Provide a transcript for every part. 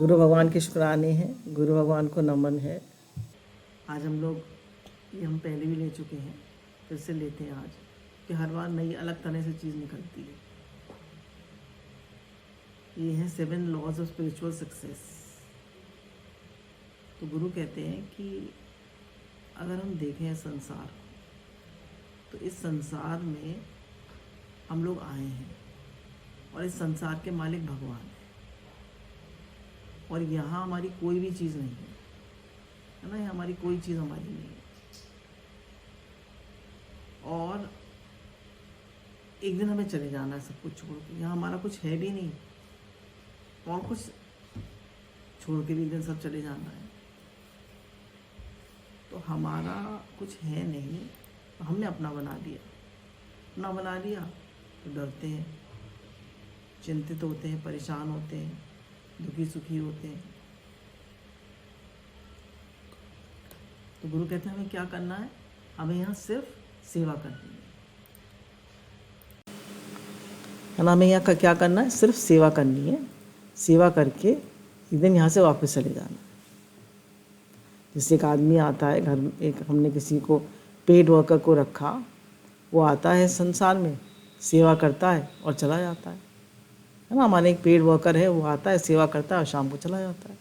गुरु भगवान के शुक्राने हैं, गुरु भगवान को नमन है। आज हम लोग ये हम पहले भी ले चुके हैं, फिर से लेते हैं आज कि हर बार नई अलग तरह से चीज़ निकलती है। ये है 7 लॉज ऑफ स्पिरिचुअल सक्सेस। तो गुरु कहते हैं कि अगर हम देखें संसार को, तो इस संसार में हम लोग आए हैं और इस संसार के मालिक भगवान हैं और यहाँ हमारी कोई भी चीज़ नहीं है ना, हमारी कोई चीज़ हमारी नहीं है। और एक दिन हमें चले जाना है सब कुछ छोड़ के, यहाँ हमारा कुछ है भी नहीं और कुछ छोड़ के भी एक दिन सब चले जाना है। तो हमारा कुछ है नहीं, तो हमने अपना बना लिया तो डरते हैं, चिंतित होते हैं, परेशान होते हैं, दुखी सुखी होते हैं। तो गुरु कहते हैं हमें क्या करना है, हमें यहाँ सिर्फ सेवा करनी है ना। हमें यहाँ क्या करना है, सिर्फ सेवा करनी है। सेवा करके एक दिन यहाँ से वापस चले जाना। जैसे एक आदमी आता है घर में, एक हमने किसी को पेड वर्कर को रखा, वो आता है संसार में, सेवा करता है और चला जाता है ना। हमारे एक पेड वर्कर है, वो आता है, सेवा करता है और शाम को चला जाता है।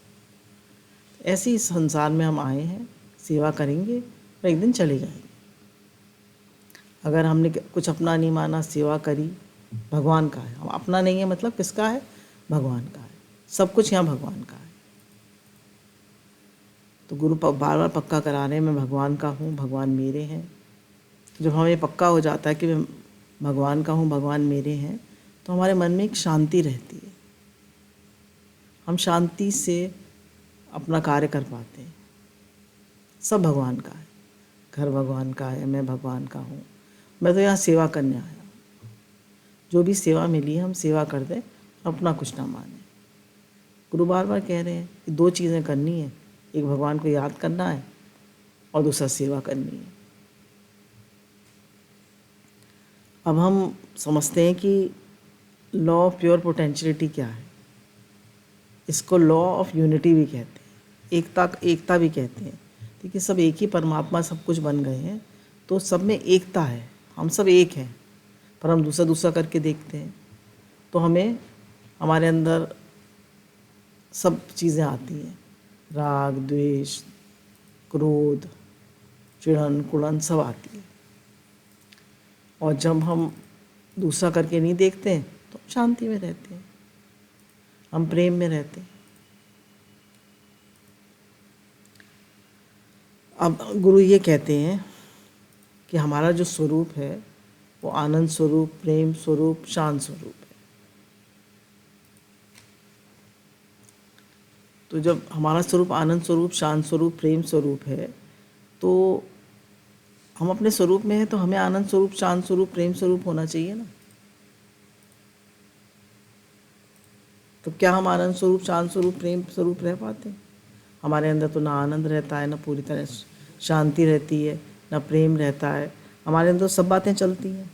ऐसे ही संसार में हम आए हैं, सेवा करेंगे और एक दिन चले जाएंगे। अगर हमने कुछ अपना नहीं माना, सेवा करी, भगवान का है। हम अपना नहीं है मतलब किसका है, भगवान का है। सब कुछ यहाँ भगवान का है। तो गुरु बार बार पक्का करा रहे हैं, मैं भगवान का हूँ, भगवान मेरे हैं। जब हमें पक्का हो जाता है कि मैं भगवान का हूँ, भगवान मेरे हैं, तो हमारे मन में एक शांति रहती है। हम शांति से अपना कार्य कर पाते हैं। सब भगवान का है, घर भगवान का है, मैं भगवान का हूँ। मैं तो यहाँ सेवा करने आया हूँ। जो भी सेवा मिली है हम सेवा कर दें, अपना कुछ ना माने। गुरु बार बार कह रहे हैं कि 2 चीज़ें करनी है, एक भगवान को याद करना है और दूसरा सेवा करनी है। अब हम समझते हैं कि लॉ ऑफ प्योर पोटेंशियलिटी क्या है। इसको लॉ ऑफ यूनिटी भी कहते हैं, एकता भी कहते हैं। देखिए सब एक ही परमात्मा सब कुछ बन गए हैं, तो सब में एकता है। हम सब एक हैं, पर हम दूसरा करके देखते हैं तो हमें हमारे अंदर सब चीज़ें आती हैं, राग, द्वेष, क्रोध, चिढ़न, कुड़न सब आती है। और जब हम दूसरा करके नहीं देखते हैं तो हम शांति में रहते हैं, हम प्रेम में रहते हैं। अब गुरु ये कहते हैं कि हमारा जो स्वरूप है वो आनंद स्वरूप, प्रेम स्वरूप, शांत स्वरूप है। तो जब हमारा स्वरूप आनंद स्वरूप, शांत स्वरूप, प्रेम स्वरूप है, तो हम अपने स्वरूप में हैं, तो हमें आनंद स्वरूप, शांत स्वरूप, प्रेम स्वरूप होना चाहिए ना। तो क्या हम आनंद स्वरूप, शांत स्वरूप, प्रेम स्वरूप रह पाते हैं? हमारे अंदर तो ना आनंद रहता है, ना पूरी तरह शांति रहती है, ना प्रेम रहता है। हमारे अंदर सब बातें चलती हैं।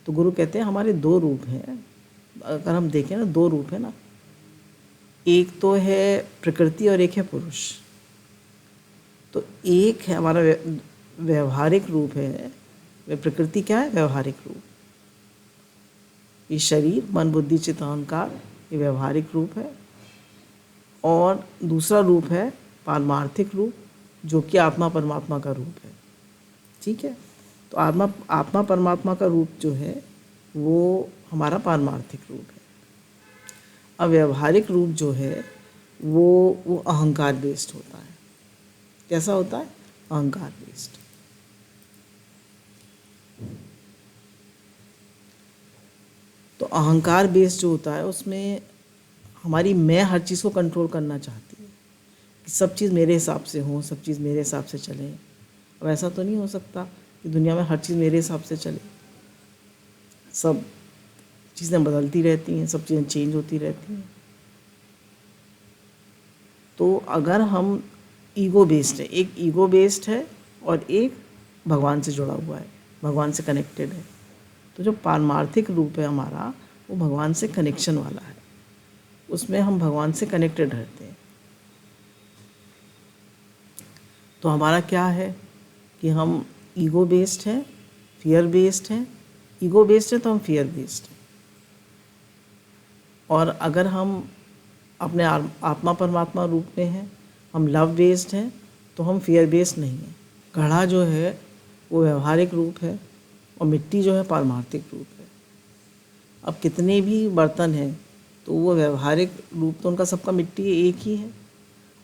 तो गुरु कहते हैं हमारे 2 रूप हैं। अगर हम देखें ना, 2 रूप है ना, एक तो है प्रकृति और एक है पुरुष। तो एक है हमारा व्यवहारिक रूप है। प्रकृति क्या है? व्यवहारिक रूप। ये शरीर, मन, बुद्धि, चित्त, अहंकार, ये व्यवहारिक रूप है। और दूसरा रूप है पारमार्थिक रूप, जो कि आत्मा परमात्मा का रूप है। ठीक है। तो आत्मा परमात्मा का रूप जो है वो हमारा पारमार्थिक रूप है। अब व्यवहारिक रूप जो है वो अहंकार बेस्ड होता है। कैसा होता है? अहंकार बेस्ड। तो अहंकार बेस्ड जो होता है उसमें हमारी मैं हर चीज़ को कंट्रोल करना चाहती है कि सब चीज़ मेरे हिसाब से हो, सब चीज़ मेरे हिसाब से चले। अब ऐसा तो नहीं हो सकता कि दुनिया में हर चीज़ मेरे हिसाब से चले। सब चीज़ें बदलती रहती हैं, सब चीज़ें चेंज होती रहती हैं। तो अगर हम ईगो बेस्ड है, एक ईगो बेस्ड है और एक भगवान से जुड़ा हुआ है, भगवान से कनेक्टेड है। तो जो पारमार्थिक रूप है हमारा, वो भगवान से कनेक्शन वाला है। उसमें हम भगवान से कनेक्टेड रहते हैं। तो हमारा क्या है कि हम ईगो बेस्ड हैं, फियर बेस्ड हैं। ईगो बेस्ड है तो हम फियर बेस्ड हैं। और अगर हम अपने आत्मा परमात्मा रूप में हैं, हम लव बेस्ड हैं, तो हम फियर बेस्ड नहीं हैं। घड़ा जो है वो व्यवहारिक रूप है और मिट्टी जो है पारमार्थिक रूप है। अब कितने भी बर्तन हैं तो वो व्यवहारिक रूप तो उनका सबका मिट्टी एक ही है,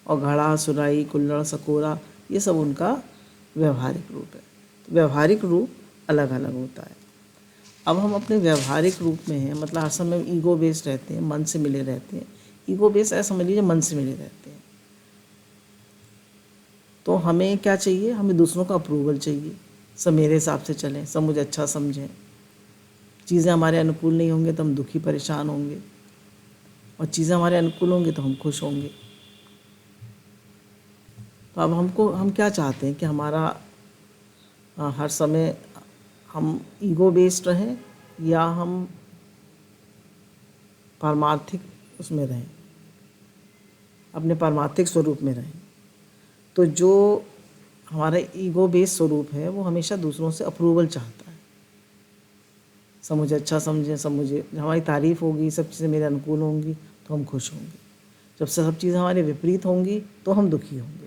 और घड़ा, सुराही, कुल्हड़, सकोरा, ये सब उनका व्यवहारिक रूप है। तो व्यवहारिक रूप अलग अलग होता है। अब हम अपने व्यवहारिक रूप में हैं, मतलब हर समय ईगो बेस्ड रहते हैं, मन से मिले रहते हैं। ईगो बेस्ड ऐसा समझ लीजिए, मन से मिले रहते हैं। तो हमें क्या चाहिए? हमें दूसरों का अप्रूवल चाहिए, सब मेरे हिसाब से चलें, सब मुझे अच्छा समझें। चीज़ें हमारे अनुकूल नहीं होंगे तो हम दुखी परेशान होंगे, और चीज़ें हमारे अनुकूल होंगी तो हम खुश होंगे। तो अब हम क्या चाहते हैं कि हमारा हर समय हम ईगो बेस्ड रहें या हम पारमार्थिक उसमें रहें, अपने पारमार्थिक स्वरूप में रहें। तो जो हमारा ईगो बेस्ड स्वरूप है वो हमेशा दूसरों से अप्रूवल चाहता है, सब मुझे अच्छा समझें, सब मुझे, हमारी तारीफ़ होगी, सब चीज़ें मेरे अनुकूल होंगी तो हम खुश होंगे। जब सब चीज़ें हमारे विपरीत होंगी तो हम दुखी होंगे।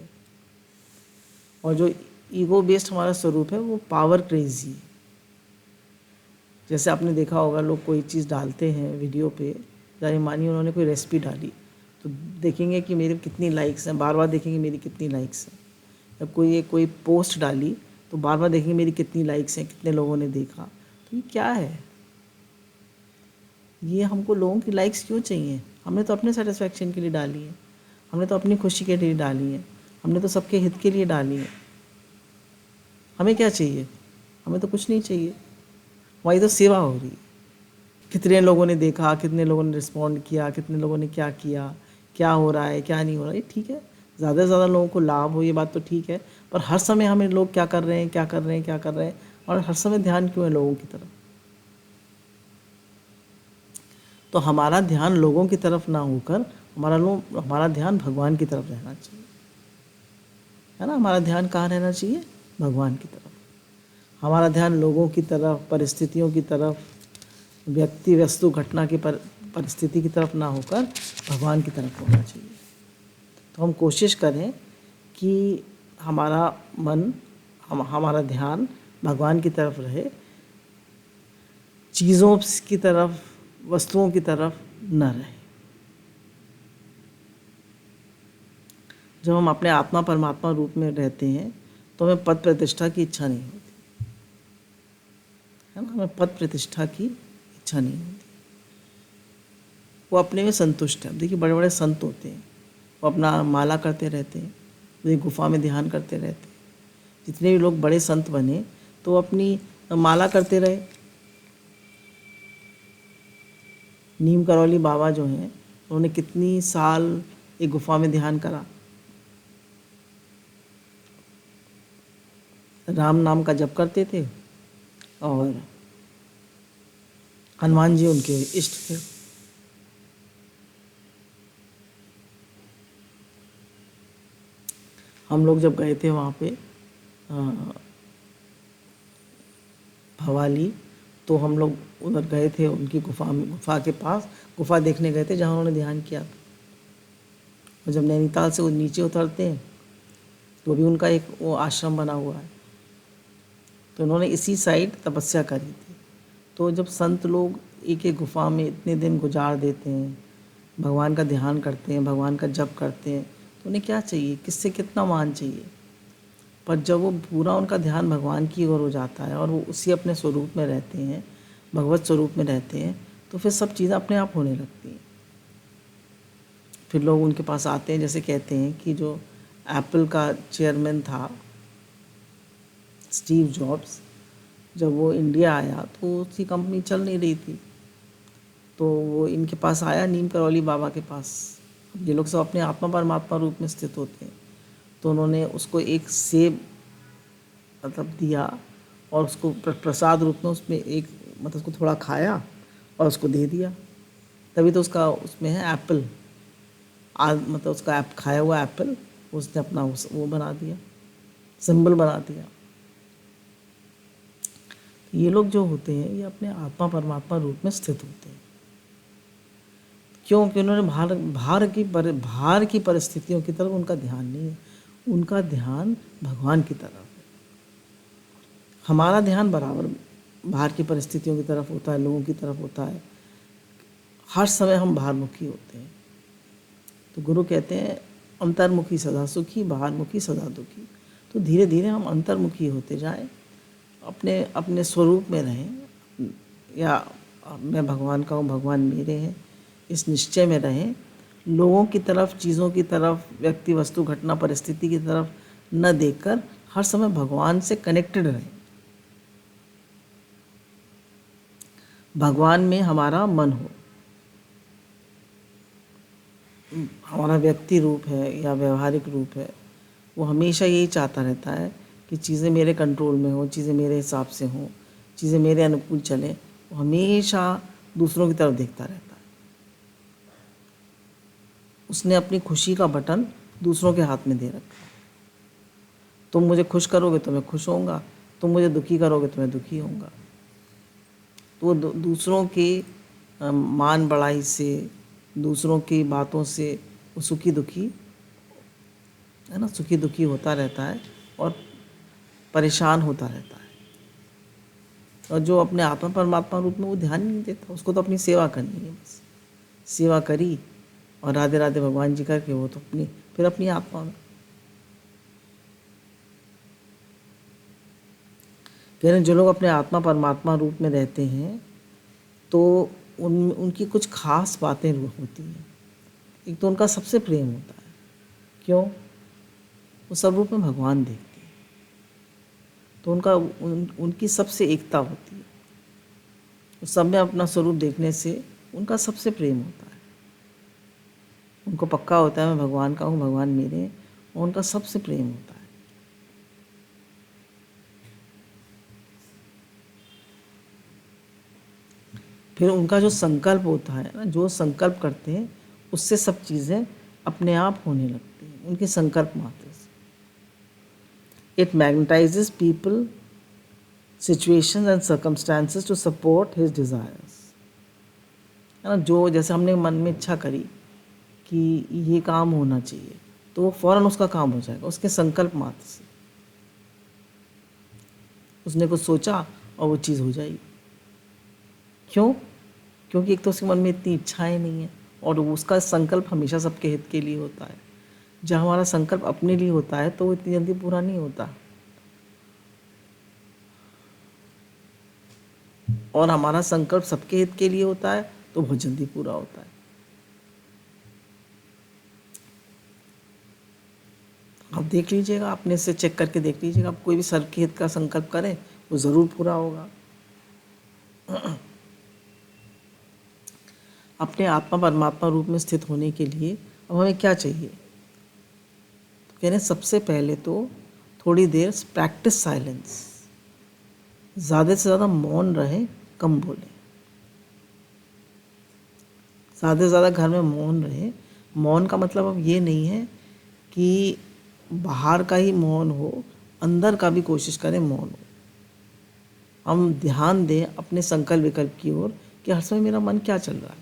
और जो ईगो बेस्ड हमारा स्वरूप है वो पावर क्रेजी है। जैसे आपने देखा होगा, लोग कोई चीज़ डालते हैं वीडियो पे, चाहे मानिए उन्होंने कोई रेसिपी डाली, तो देखेंगे कि मेरे कितनी लाइक्स हैं, बार बार देखेंगे मेरी कितनी लाइक्स हैं। या कोई पोस्ट डाली तो बार बार देखेंगे मेरी कितनी लाइक्स हैं, कितने लोगों ने देखा। तो ये क्या है? ये हमको लोगों की लाइक्स क्यों चाहिए? हमने तो अपने सेटिस्फेक्शन के लिए डाली है, हमने तो अपनी खुशी के लिए डाली है, हमने तो सबके हित के लिए डाली है। हमें क्या चाहिए? हमें तो कुछ नहीं चाहिए, हमारी तो सेवा हो रही है। कितने लोगों ने देखा, कितने लोगों ने रिस्पॉन्ड किया, कितने लोगों ने क्या किया, क्या हो रहा है, क्या नहीं हो रहा है, ये ठीक है। ज़्यादा से ज़्यादा लोगों को लाभ हो, ये बात तो ठीक है। पर हर समय हमें लोग क्या कर रहे हैं, क्या कर रहे हैं, क्या कर रहे हैं, और हर समय ध्यान क्यों है लोगों की तरफ? तो हमारा ध्यान लोगों की तरफ ना होकर हमारा ध्यान भगवान की तरफ रहना चाहिए, है ना। हमारा ध्यान कहाँ रहना चाहिए? भगवान की तरफ। हमारा ध्यान लोगों की तरफ, परिस्थितियों की तरफ, व्यक्ति, वस्तु, घटना की परिस्थिति की तरफ ना होकर भगवान की तरफ होना चाहिए। तो हम कोशिश करें कि हमारा मन, हमारा ध्यान भगवान की तरफ रहे, चीज़ों की तरफ, वस्तुओं की तरफ न रहे। जब हम अपने आत्मा परमात्मा रूप में रहते हैं तो हमें पद प्रतिष्ठा की इच्छा नहीं होती, है ना। हमें पद प्रतिष्ठा की इच्छा नहीं होती, वो अपने में संतुष्ट है। देखिए बड़े बड़े संत होते हैं, वो अपना माला करते रहते हैं, वो एक गुफा में ध्यान करते रहते हैं। जितने भी लोग बड़े संत बने तो वो अपनी माला करते रहे। नीम करौली बाबा जो हैं, उन्होंने कितनी साल एक गुफा में ध्यान करा, राम नाम का जप करते थे, और हनुमान जी उनके इष्ट थे। हम लोग जब गए थे वहाँ पे भवाली, तो हम लोग उधर गए थे उनकी गुफा के पास, गुफा देखने गए थे जहाँ उन्होंने ध्यान किया। और जब नैनीताल से वो नीचे उतरते हैं तो भी उनका एक वो आश्रम बना हुआ है, तो उन्होंने इसी साइड तपस्या करी थी। तो जब संत लोग एक एक गुफा में इतने दिन गुजार देते हैं, भगवान का ध्यान करते हैं, भगवान का जप करते हैं, तो उन्हें क्या चाहिए? किससे कितना मान चाहिए? पर जब वो पूरा उनका ध्यान भगवान की ओर हो जाता है और वो उसी अपने स्वरूप में रहते हैं, भगवत स्वरूप में रहते हैं, तो फिर सब चीज़ें अपने आप होने लगती हैं। फिर लोग उनके पास आते हैं, जैसे कहते हैं कि जो एप्पल का चेयरमैन था स्टीव जॉब्स, जब वो इंडिया आया तो उसकी कंपनी चल नहीं रही थी, तो वो इनके पास आया, नीम करौली बाबा के पास। ये लोग सब अपने आत्मा परमात्मा रूप में स्थित होते हैं, तो उन्होंने उसको एक सेब मतलब दिया, और उसको प्रसाद रूप में उसमें एक मतलब उसको थोड़ा खाया और उसको दे दिया। तभी तो उसका उसमें है एप्पल, मतलब उसका खाया हुआ एप्पल उसने अपना वो बना दिया, सिंबल बना दिया। ये लोग जो होते हैं ये अपने आत्मा परमात्मा रूप में स्थित होते हैं। क्योंकि उन्होंने भार की परिस्थितियों की तरफ उनका ध्यान नहीं है, उनका ध्यान भगवान की तरफ है। हमारा ध्यान बराबर भार की परिस्थितियों की तरफ होता है, लोगों की तरफ होता है, हर समय हम बाहरमुखी होते हैं। तो गुरु कहते हैं अंतर्मुखी सदा सुखी, बाहरमुखी सदा दुखी। तो धीरे धीरे हम अंतर्मुखी होते जाएं, अपने अपने स्वरूप में रहें, या मैं भगवान का हूँ, भगवान मेरे हैं, इस निश्चय में रहें। लोगों की तरफ, चीज़ों की तरफ, व्यक्ति वस्तु घटना परिस्थिति की तरफ न देखकर हर समय भगवान से कनेक्टेड रहें। भगवान में हमारा मन हो। हमारा व्यक्ति रूप है या व्यवहारिक रूप है, वो हमेशा यही चाहता रहता है कि चीज़ें मेरे कंट्रोल में हो, चीज़ें मेरे हिसाब से हों, चीज़ें मेरे अनुकूल चलें। वो हमेशा दूसरों की तरफ देखता रहता है। उसने अपनी खुशी का बटन दूसरों के हाथ में दे रखा है। तुम मुझे खुश करोगे तो मैं खुश होऊंगा, तुम मुझे दुखी करोगे तो मैं दुखी होऊंगा। तो वो दूसरों के मान बढ़ाई से, दूसरों की बातों से वो सुखी दुखी है ना, सुखी दुखी होता रहता है और परेशान होता रहता है। और जो अपने आत्मा परमात्मा रूप में वो ध्यान नहीं देता, उसको तो अपनी सेवा करनी है बस। सेवा करी और राधे राधे भगवान जी करके वो तो फिर अपनी आत्मा में। कह रहे हैं जो लोग अपने आत्मा परमात्मा रूप में रहते हैं तो उनकी कुछ खास बातें होती हैं। एक तो उनका सबसे प्रेम होता है। क्यों? वो सब रूप में भगवान देखते हैं, तो उनकी सबसे एकता होती है। सब में अपना स्वरूप देखने से उनका सबसे प्रेम होता है। उनको पक्का होता है मैं भगवान का हूँ, भगवान मेरे हैं, और उनका सबसे प्रेम होता है। फिर उनका जो संकल्प होता है ना, जो संकल्प करते हैं उससे सब चीज़ें अपने आप होने लगती हैं, उनके संकल्प मात्र से। It magnetizes people, situations and circumstances to support his desires. है ना, जो जैसे हमने मन में इच्छा करी कि ये काम होना चाहिए तो वो फ़ौरन उसका काम हो जाएगा, उसके संकल्प मात्र से। उसने कुछ सोचा और वो चीज़ हो जाएगी। क्यों? क्योंकि एक तो उसके मन में इतनी इच्छाएं नहीं है और उसका संकल्प हमेशा सबके हित के लिए होता है। जब हमारा संकल्प अपने लिए होता है तो वो इतनी जल्दी पूरा नहीं होता, और हमारा संकल्प सबके हित के लिए होता है तो बहुत जल्दी पूरा होता है। आप देख लीजिएगा, अपने से चेक करके देख लीजिएगा, आप कोई भी सबके हित का संकल्प करें वो ज़रूर पूरा होगा। अपने आत्मा परमात्मा रूप में स्थित होने के लिए अब हमें क्या चाहिए? तो कह रहे हैं सबसे पहले तो थोड़ी देर प्रैक्टिस साइलेंस। ज़्यादा से ज़्यादा मौन रहें, कम बोलें। ज़्यादा से ज़्यादा घर में मौन रहें। मौन का मतलब अब ये नहीं है कि बाहर का ही मौन हो, अंदर का भी कोशिश करें मौन हो। हम ध्यान दें अपने संकल्प विकल्प की ओर कि हर समय मेरा मन क्या चल रहा है।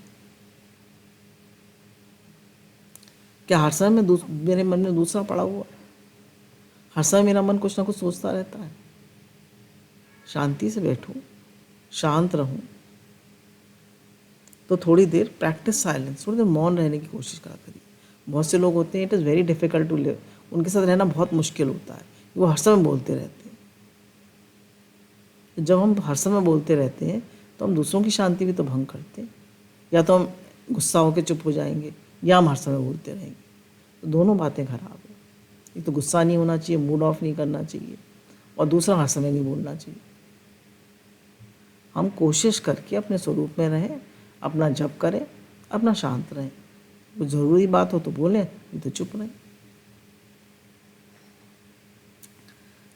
क्या हर समय मेरे मन में दूसरा पड़ा हुआ? हर समय मेरा मन कुछ ना कुछ सोचता रहता है? शांति से बैठूं, शांत रहूं। तो थोड़ी देर प्रैक्टिस साइलेंस, थोड़ी देर मौन रहने की कोशिश करा करिए। बहुत से लोग होते हैं it is very difficult to live, उनके साथ रहना बहुत मुश्किल होता है, वो हर समय बोलते रहते हैं। जब हम हर समय बोलते रहते हैं तो हम दूसरों की शांति भी तो भंग करते हैं। या तो हम गुस्सा होकर चुप हो जाएंगे या हम हर समय बोलते रहेंगे, तो दोनों बातें खराब है। एक तो गुस्सा नहीं होना चाहिए, मूड ऑफ नहीं करना चाहिए, और दूसरा हर समय नहीं बोलना चाहिए। हम कोशिश करके अपने स्वरूप में रहें, अपना जप करें, अपना शांत रहें। कोई ज़रूरी बात हो तो बोलें, नहीं तो चुप रहें।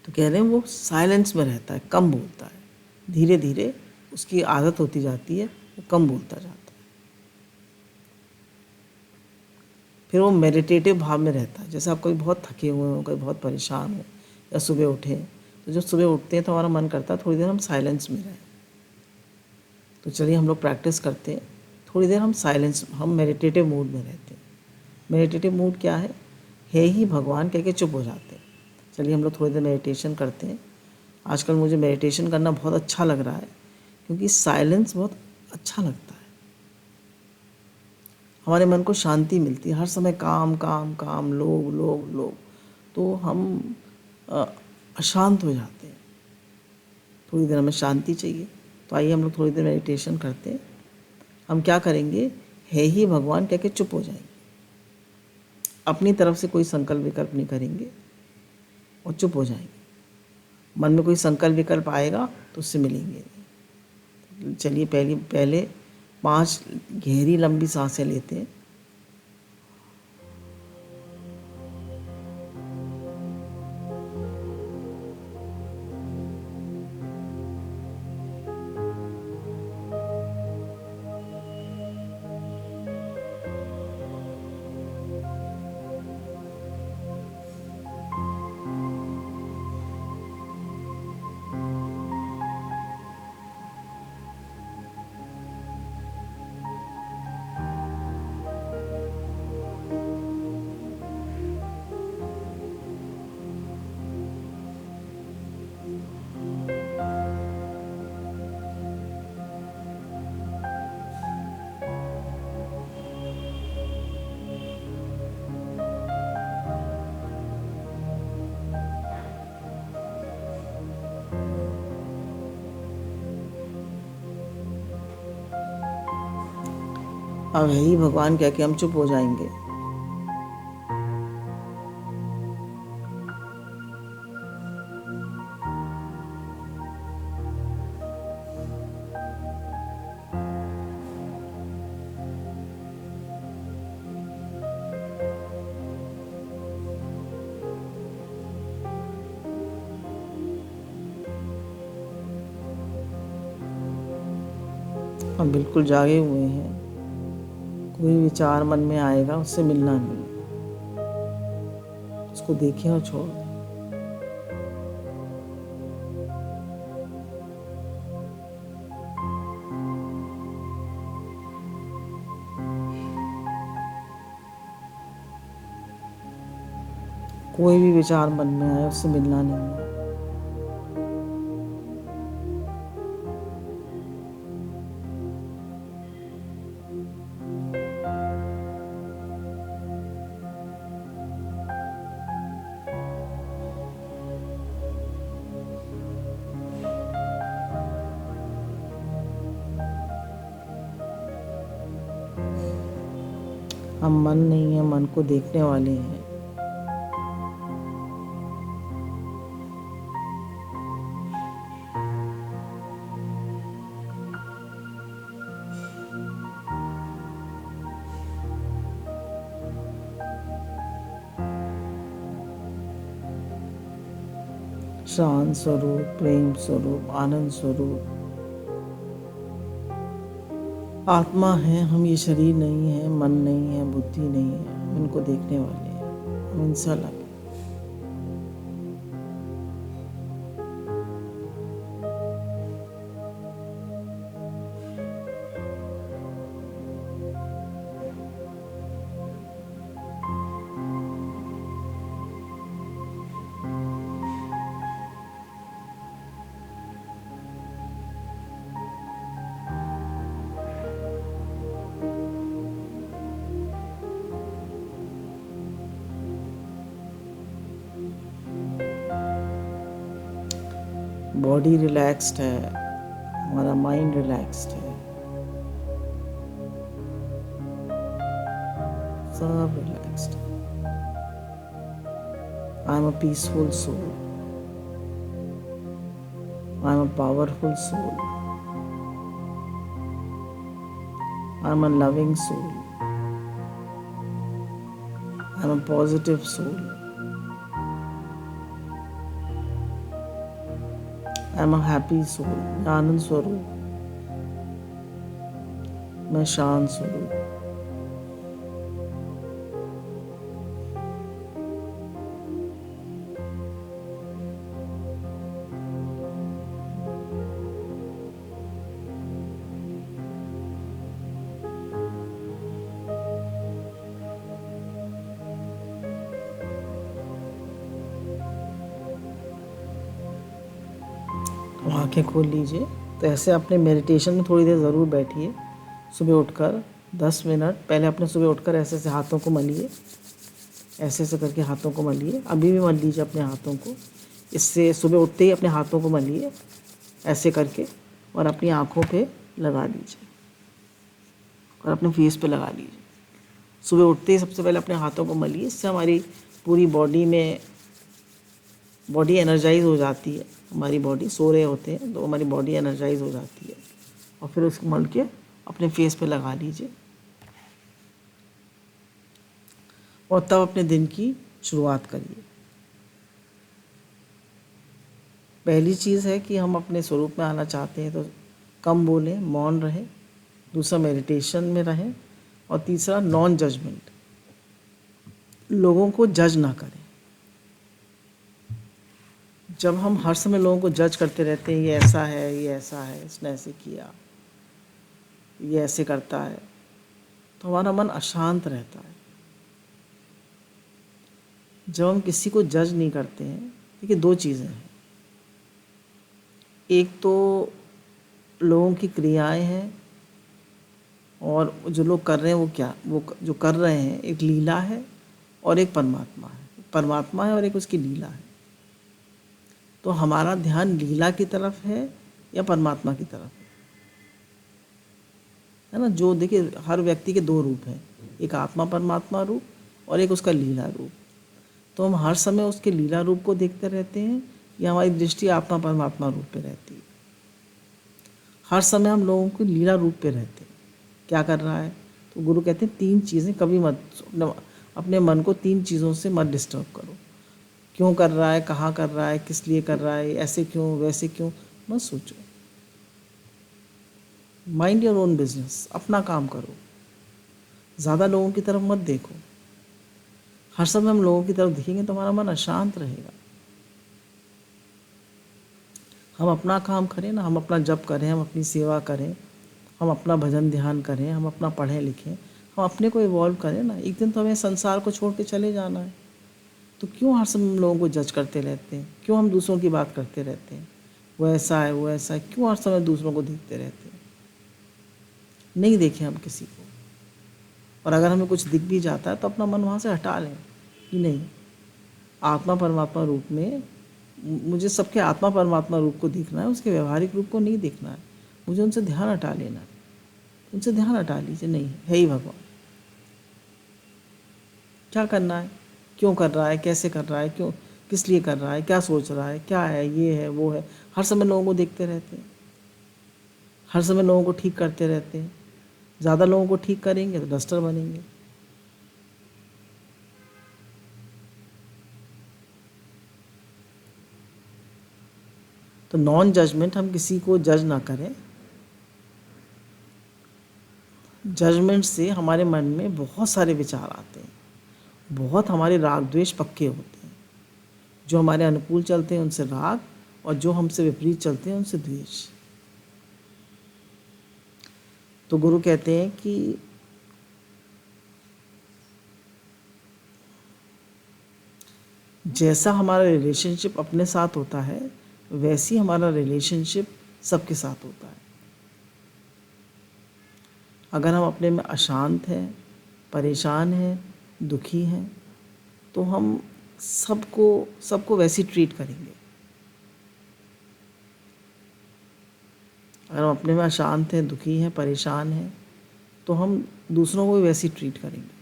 तो कह रहे हैं वो साइलेंस में रहता है, कम बोलता है। धीरे धीरे उसकी आदत होती जाती है, वो कम बोलता जाता है। फिर वो मेडिटेटिव भाव में रहता है। जैसे आप कभी बहुत थके हुए हो, कभी बहुत परेशान हो, या सुबह उठे, तो जब सुबह उठते हैं तो हमारा मन करता है थोड़ी देर हम साइलेंस में रहें। तो चलिए हम लोग प्रैक्टिस करते हैं, थोड़ी देर हम मेडिटेटिव मूड में रहते हैं। मेडिटेटिव मूड क्या है ही भगवान कह के चुप हो जाते हैं। चलिए हम लोग थोड़ी देर मेडिटेशन करते हैं। आजकल मुझे मेडिटेशन करना बहुत अच्छा लग रहा है, क्योंकि साइलेंस बहुत अच्छा लगता है। हमारे मन को शांति मिलती है। हर समय काम काम काम, लोग लोग लोग, तो हम अशांत हो जाते हैं। थोड़ी देर हमें शांति चाहिए। तो आइए हम लोग थोड़ी देर मेडिटेशन करते हैं। हम क्या करेंगे, है ही भगवान कह के चुप हो जाएंगे। अपनी तरफ से कोई संकल्प विकल्प नहीं करेंगे और चुप हो जाएंगे। मन में कोई संकल्प विकल्प आएगा तो उससे मिलेंगे नहीं। चलिए पहले 5 गहरी लंबी सांसें लेते हैं। अब है ही भगवान कह के हम चुप हो जाएंगे। हम बिल्कुल जागे हुए हैं। कोई विचार मन में आएगा उससे मिलना नहीं, उसको देखें और छोड़ दें। कोई भी विचार मन में आए उससे मिलना नहीं है। हम मन नहीं है, मन को देखने वाले हैं। शांत स्वरूप, प्रेम स्वरूप, आनंद स्वरूप आत्मा है हम। ये शरीर नहीं है, मन नहीं है, बुद्धि नहीं है। हम इनको देखने वाले हैं, हम इनसे अलग हैं। बॉडी रिलैक्स्ड है, हमारा माइंड रिलैक्स्ड है, सब रिलैक्स्ड है। I am a peaceful soul, I am a powerful soul, I am a loving soul, I am a positive soul, I am a happy soul. मैं आनंद स्वरूप, मैं शांत स्वरूप, आंखें खोल लीजिए। तो ऐसे अपने मेडिटेशन में थोड़ी देर ज़रूर बैठिए। सुबह उठकर 10 मिनट पहले अपने सुबह उठकर ऐसे ऐसे हाथों को मलिए, ऐसे ऐसे करके हाथों को मलिए। अभी भी मल लीजिए अपने हाथों को। इससे सुबह उठते ही अपने हाथों को मलिए ऐसे करके, और अपनी आँखों पे लगा लीजिए और अपने फेस पे लगा लीजिए। सुबह उठते ही सबसे पहले अपने हाथों को मलिए। इससे हमारी पूरी बॉडी एनर्जाइज हो जाती है। हमारी बॉडी सो रहे होते हैं तो हमारी बॉडी एनर्जाइज हो जाती है। और फिर उसको मल के अपने फेस पे लगा लीजिए और तब अपने दिन की शुरुआत करिए। पहली चीज़ है कि हम अपने स्वरूप में आना चाहते हैं तो कम बोलें, मौन रहें। दूसरा, मेडिटेशन में रहें। और तीसरा, नॉन जजमेंट, लोगों को जज ना करें। जब हम हर समय लोगों को जज करते रहते हैं, ये ऐसा है, ये ऐसा है, इसने ऐसे किया, ये ऐसे करता है, तो हमारा मन अशांत रहता है। जब हम किसी को जज नहीं करते हैं, देखिए 2 चीज़ें हैं। एक तो लोगों की क्रियाएं हैं, और जो लोग कर रहे हैं वो जो कर रहे हैं, एक लीला है और एक परमात्मा है। परमात्मा है और एक उसकी लीला है। तो हमारा ध्यान लीला की तरफ है या परमात्मा की तरफ है ना। जो देखिए, हर व्यक्ति के 2 रूप हैं, एक आत्मा परमात्मा रूप और एक उसका लीला रूप। तो हम हर समय उसके लीला रूप को देखते रहते हैं या हमारी दृष्टि आत्मा परमात्मा रूप पे रहती है। हर समय हम लोगों को लीला रूप पे रहते हैं, क्या कर रहा है। तो गुरु कहते हैं 3 चीज़ें कभी मत, अपने मन को 3 चीज़ों से मत डिस्टर्ब करो। क्यों कर रहा है, कहाँ कर रहा है, किस लिए कर रहा है, ऐसे क्यों, वैसे क्यों, मत सोचो। माइंड योर ओन बिजनेस, अपना काम करो। ज़्यादा लोगों की तरफ मत देखो। हर समय हम लोगों की तरफ देखेंगे तो हमारा मन अशांत रहेगा। हम अपना काम करें ना, हम अपना जप करें, हम अपनी सेवा करें, हम अपना भजन ध्यान करें, हम अपना पढ़ें लिखें, हम अपने को इवॉल्व करें ना। एक दिन तो हमें संसार को छोड़ के चले जाना है। तो क्यों हर समय हम लोगों को जज करते रहते हैं, क्यों हम दूसरों की बात करते रहते हैं, वो ऐसा है, वो ऐसा है, क्यों हर समय दूसरों को देखते रहते हैं। नहीं देखें हम किसी को। और अगर हमें कुछ दिख भी जाता है तो अपना मन वहाँ से हटा लें कि नहीं, आत्मा परमात्मा रूप में मुझे सबके आत्मा परमात्मा रूप को देखना है, उसके व्यवहारिक रूप को नहीं देखना है। मुझे उनसे ध्यान हटा लेना है। उनसे ध्यान हटा लीजिए, नहीं है ही भगवान। क्या करना है, क्यों कर रहा है, कैसे कर रहा है, क्यों, किस लिए कर रहा है, क्या सोच रहा है, क्या है, ये है, वो है। हर समय लोगों को देखते रहते हैं, हर समय लोगों को ठीक करते रहते हैं। ज़्यादा लोगों को ठीक करेंगे तो डस्टर बनेंगे। तो नॉन जजमेंट, हम किसी को जज ना करें। जजमेंट से हमारे मन में बहुत सारे विचार आते हैं, बहुत हमारे राग द्वेष पक्के होते हैं। जो हमारे अनुकूल चलते हैं उनसे राग, और जो हमसे विपरीत चलते हैं उनसे द्वेष। तो गुरु कहते हैं कि जैसा हमारा रिलेशनशिप अपने साथ होता है, वैसी हमारा रिलेशनशिप सबके साथ होता है। अगर हम अपने में अशांत हैं, परेशान हैं, दुखी हैं, तो हम सबको वैसे ही ट्रीट करेंगे। अगर हम अपने में अशांत हैं, दुखी हैं, परेशान हैं, तो हम दूसरों को भी वैसे ही ट्रीट करेंगे।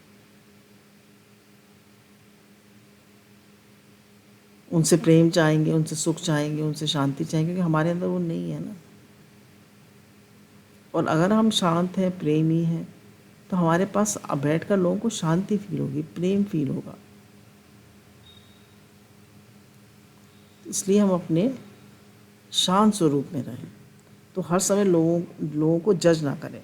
उनसे प्रेम चाहेंगे, उनसे सुख चाहेंगे, उनसे शांति चाहेंगे, क्योंकि हमारे अंदर वो नहीं है ना। और अगर हम शांत हैं, प्रेमी हैं, तो हमारे पास बैठ कर लोगों को शांति फील होगी, प्रेम फील होगा। इसलिए हम अपने शांत स्वरूप में रहें। तो हर समय लोगों को जज ना करें।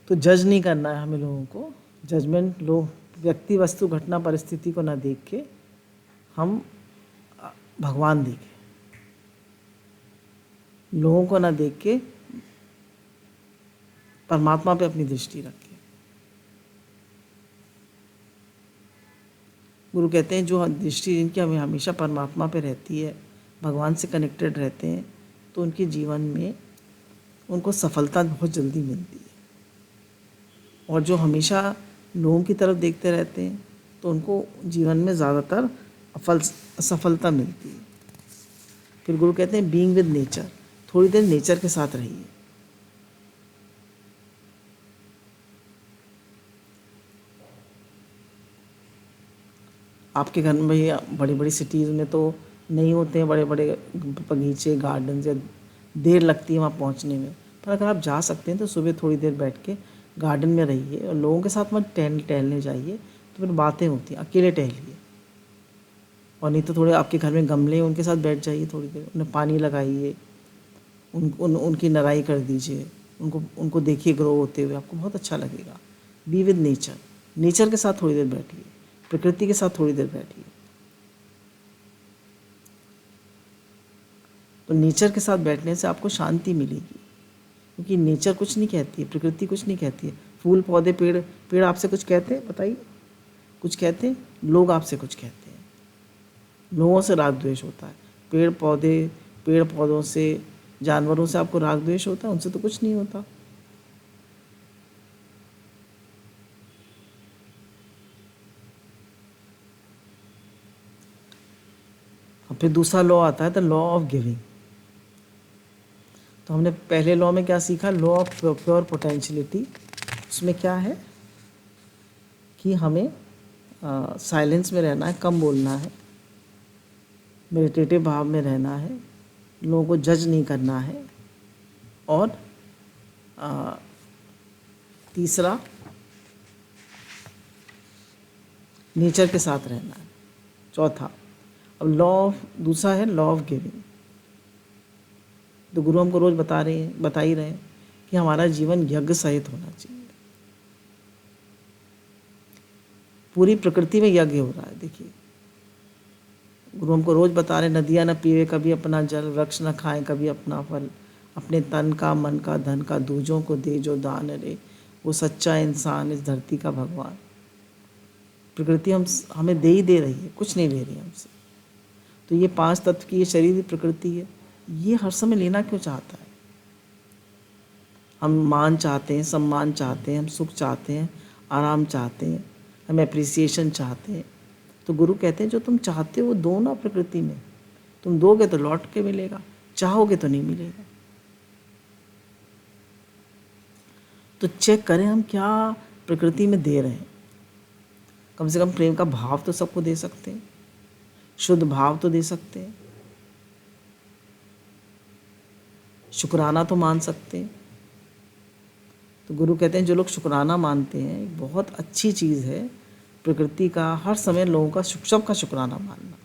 तो जज नहीं करना है हमें लोगों को। जजमेंट, लोग, व्यक्ति, वस्तु, घटना, परिस्थिति को ना देख के हम भगवान देखें। लोगों को ना देख के परमात्मा पे अपनी दृष्टि रखें। गुरु कहते हैं जो दृष्टि जिनकी हमें हमेशा परमात्मा पे रहती है, भगवान से कनेक्टेड रहते हैं, तो उनके जीवन में उनको सफलता बहुत जल्दी मिलती है। और जो हमेशा लोगों की तरफ देखते रहते हैं तो उनको जीवन में ज़्यादातर असफलता मिलती है। फिर गुरु कहते हैं बीइंग विद नेचर, थोड़ी देर नेचर के साथ रहिए। आपके घर में भैया बड़ी बड़ी सिटीज़ में तो नहीं होते हैं बड़े बड़े बगीचे, गार्डन, या देर लगती है वहाँ पहुँचने में, पर अगर आप जा सकते हैं तो सुबह थोड़ी देर बैठ के गार्डन में रहिए और लोगों के साथ मत टहलने जाइए, तो फिर बातें होती हैं, अकेले टहलिए। और नहीं तो थोड़े आपके घर में गमले हैं उनके साथ बैठ जाइए, थोड़ी देर उन्हें पानी लगाइए, उनकी नराई कर दीजिए, उनको देखिए ग्रो होते हुए, आपको बहुत अच्छा लगेगा। बी विद नेचर, नेचर के साथ थोड़ी देर बैठिए, प्रकृति के साथ थोड़ी देर बैठिए। तो नेचर के साथ बैठने से आपको शांति मिलेगी, क्योंकि नेचर कुछ नहीं कहती है, प्रकृति कुछ नहीं कहती है। फूल पौधे पेड़ आपसे कुछ कहते हैं? बताइए, कुछ कहते हैं? लोग आपसे कुछ कहते हैं। लोगों से राग द्वेष होता है, पेड़ पौधों से, जानवरों से आपको राग द्वेष होता है? उनसे तो कुछ नहीं होता। फिर दूसरा लॉ आता है द लॉ ऑफ गिविंग। तो हमने पहले लॉ में क्या सीखा? Law of pure potentiality. उसमें क्या है कि हमें साइलेंस में रहना है, कम बोलना है, मेडिटेटिव भाव में रहना है, लोगों को जज नहीं करना है, और तीसरा नेचर के साथ रहना है। चौथा, अब दूसरा है लॉ ऑफ गिविंग। तो गुरु हमको रोज़ बता ही रहे हैं कि हमारा जीवन यज्ञ सहित होना चाहिए। पूरी प्रकृति में यज्ञ हो रहा है। देखिए, गुरु हमको रोज़ बता रहे, नदियाँ न पीवे कभी अपना जल, वृक्ष न खाएं कभी अपना फल, अपने तन का, मन का, धन का दूजों को दे जो दान रे, वो सच्चा इंसान, इस धरती का भगवान। प्रकृति हमें दे ही दे रही है, कुछ नहीं ले रही हमसे। तो ये 5 तत्व की ये शरीर की प्रकृति है, ये हर समय लेना क्यों चाहता है? हम मान चाहते हैं, सम्मान चाहते हैं, हम सुख चाहते हैं, आराम चाहते हैं, हम एप्रिसिएशन चाहते हैं। तो गुरु कहते हैं जो तुम चाहते हो वो दो ना प्रकृति में। तुम दोगे तो लौट के मिलेगा, चाहोगे तो नहीं मिलेगा। तो चेक करें हम क्या प्रकृति में दे रहे हैं। कम से कम प्रेम का भाव तो सबको दे सकते हैं, शुद्ध भाव तो दे सकते हैं, शुक्राना तो मान सकते हैं। तो गुरु कहते हैं जो लोग शुक्राना मानते हैं, एक बहुत अच्छी चीज़ है प्रकृति का हर समय लोगों का सबका शुक्राना मानना।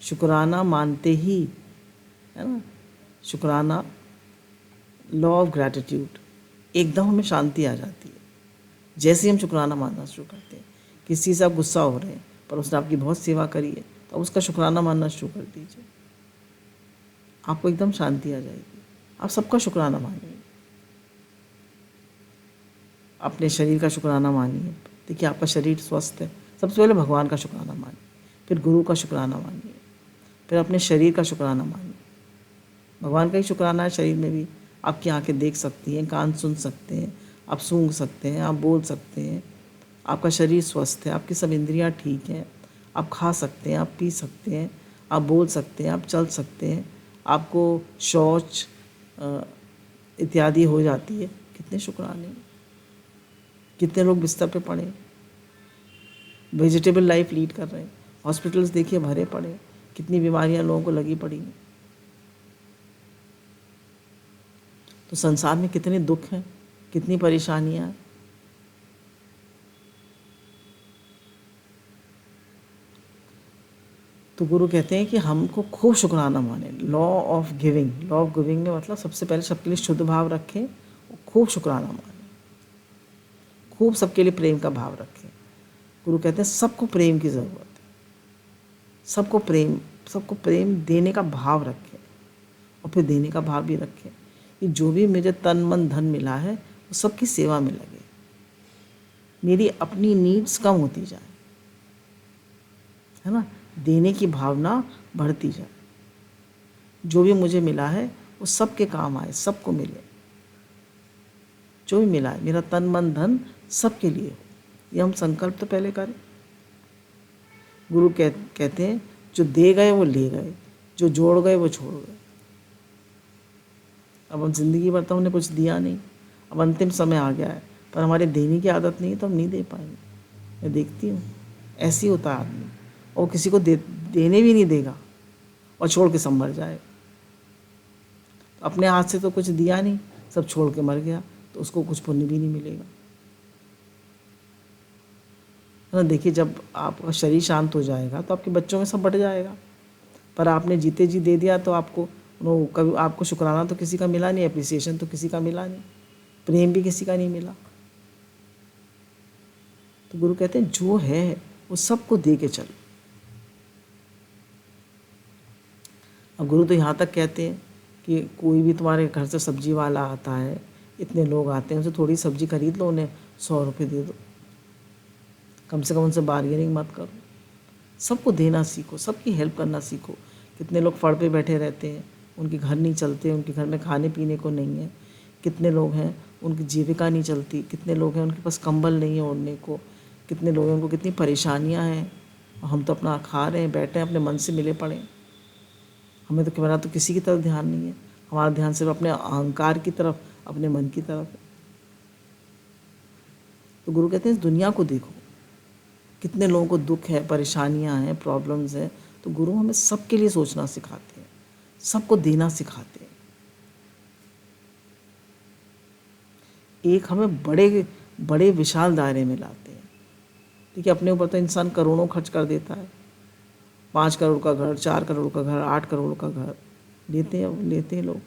शुक्राना मानते ही, है ना, शुक्राना, लॉ ऑफ ग्रैटिट्यूड, एकदम हमें शांति आ जाती है जैसे ही हम शुक्राना मानना शुरू करते हैं। किसी चीज़ से आप गुस्सा हो रहे हैं पर उसने आपकी बहुत सेवा करी है, तो उसका शुक्राना मानना शुरू कर दीजिए, आपको एकदम शांति आ जाएगी। आप सबका शुक्राना मानिए, अपने शरीर का शुक्राना मानिए। देखिए आपका शरीर स्वस्थ है, सबसे पहले भगवान का शुक्राना मानिए, फिर गुरु का शुक्राना मानिए, फिर अपने शरीर का शुक्राना मानिए। भगवान का ही शुक्राना है शरीर में भी। आपकी आंखें देख सकती हैं, कान सुन सकते हैं, आप सूंघ सकते हैं, आप बोल सकते हैं, आपका शरीर स्वस्थ है, आपकी सब इंद्रियां ठीक हैं, आप खा सकते हैं, आप पी सकते हैं, आप बोल सकते हैं, आप चल सकते हैं, आपको शौच इत्यादि हो जाती है। कितने शुक्राने। कितने लोग बिस्तर पे पड़े, वेजिटेबल लाइफ लीड कर रहे हैं, हॉस्पिटल्स देखिए भरे पड़े, कितनी बीमारियां लोगों को लगी पड़ी हैं। तो संसार में कितने दुख हैं, कितनी परेशानियां हैं। तो गुरु कहते हैं कि हमको खूब शुक्राना माने। Law of giving, law of giving में मतलब सबसे पहले सबके लिए शुद्ध भाव रखें, खूब शुक्राना माने, खूब सबके लिए प्रेम का भाव रखें। गुरु कहते हैं सबको प्रेम की ज़रूरत है, सबको प्रेम देने का भाव रखें, और फिर देने का भाव भी रखें कि जो भी मुझे तन मन धन मिला है वो सबकी सेवा में लगे, मेरी अपनी नीड्स कम होती जाए, है ना, देने की भावना बढ़ती जाए, जो भी मुझे मिला है वो सबके काम आए, सबको मिले, जो भी मिला है मेरा तन मन धन सबके लिए हो, ये हम संकल्प तो पहले करें। गुरु कहते हैं जो दे गए वो ले गए, जो जोड़ गए वो छोड़ गए। अब हम जिंदगी भर तो हमने कुछ दिया नहीं, अब अंतिम समय आ गया है, पर हमारे देने की आदत नहीं है तो हम नहीं दे पाएंगे। मैं देखती हूँ ऐसे ही होता है आदमी, और किसी को देने भी नहीं देगा और छोड़ के सब मर जाए। तो अपने हाथ से तो कुछ दिया नहीं, सब छोड़ के मर गया, तो उसको कुछ पुण्य भी नहीं मिलेगा, है ना। देखिए जब आपका शरीर शांत हो जाएगा तो आपके बच्चों में सब बट जाएगा, पर आपने जीते जी दे दिया तो आपको कभी आपको शुक्राना तो किसी का मिला नहीं, एप्रिसिएशन तो किसी का मिला नहीं, प्रेम भी किसी का नहीं मिला। तो गुरु कहते हैं जो है वो सबको दे के चलो। अब गुरु तो यहाँ तक कहते हैं कि कोई भी तुम्हारे घर से सब्जी वाला आता है, इतने लोग आते हैं, उनसे थोड़ी सब्जी खरीद लो, उन्हें 100 रुपये दे दो, कम से कम उनसे बार्गेनिंग मत करो, सबको देना सीखो, सबकी हेल्प करना सीखो। कितने लोग फड़ पे बैठे रहते हैं, उनके घर नहीं चलते, उनके घर में खाने पीने को नहीं है। कितने लोग हैं उनकी जीविका नहीं चलती, कितने लोग हैं उनके पास कंबल नहीं है ओढ़ने को, कितने लोग हैं उनको कितनी परेशानियां हैं, हम तो अपना खा रहे हैं, बैठे हैं, अपने मन से मिले पड़े हैं। हमें तो कैमरा तो किसी की तरफ ध्यान नहीं है, हमारा ध्यान सिर्फ अपने अहंकार की तरफ, अपने मन की तरफ है। तो गुरु कहते हैं इस दुनिया को देखो, कितने लोगों को दुख है, परेशानियां हैं, प्रॉब्लम्स हैं, तो गुरु हमें सबके लिए सोचना सिखाते हैं, सबको देना सिखाते हैं। एक हमें बड़े बड़े विशाल दायरे में लाते हैं। देखिए अपने ऊपर तो इंसान करोड़ों खर्च कर देता है, 5 करोड़ का घर, 4 करोड़ का घर, 8 करोड़ का घर लेते हैं लोग।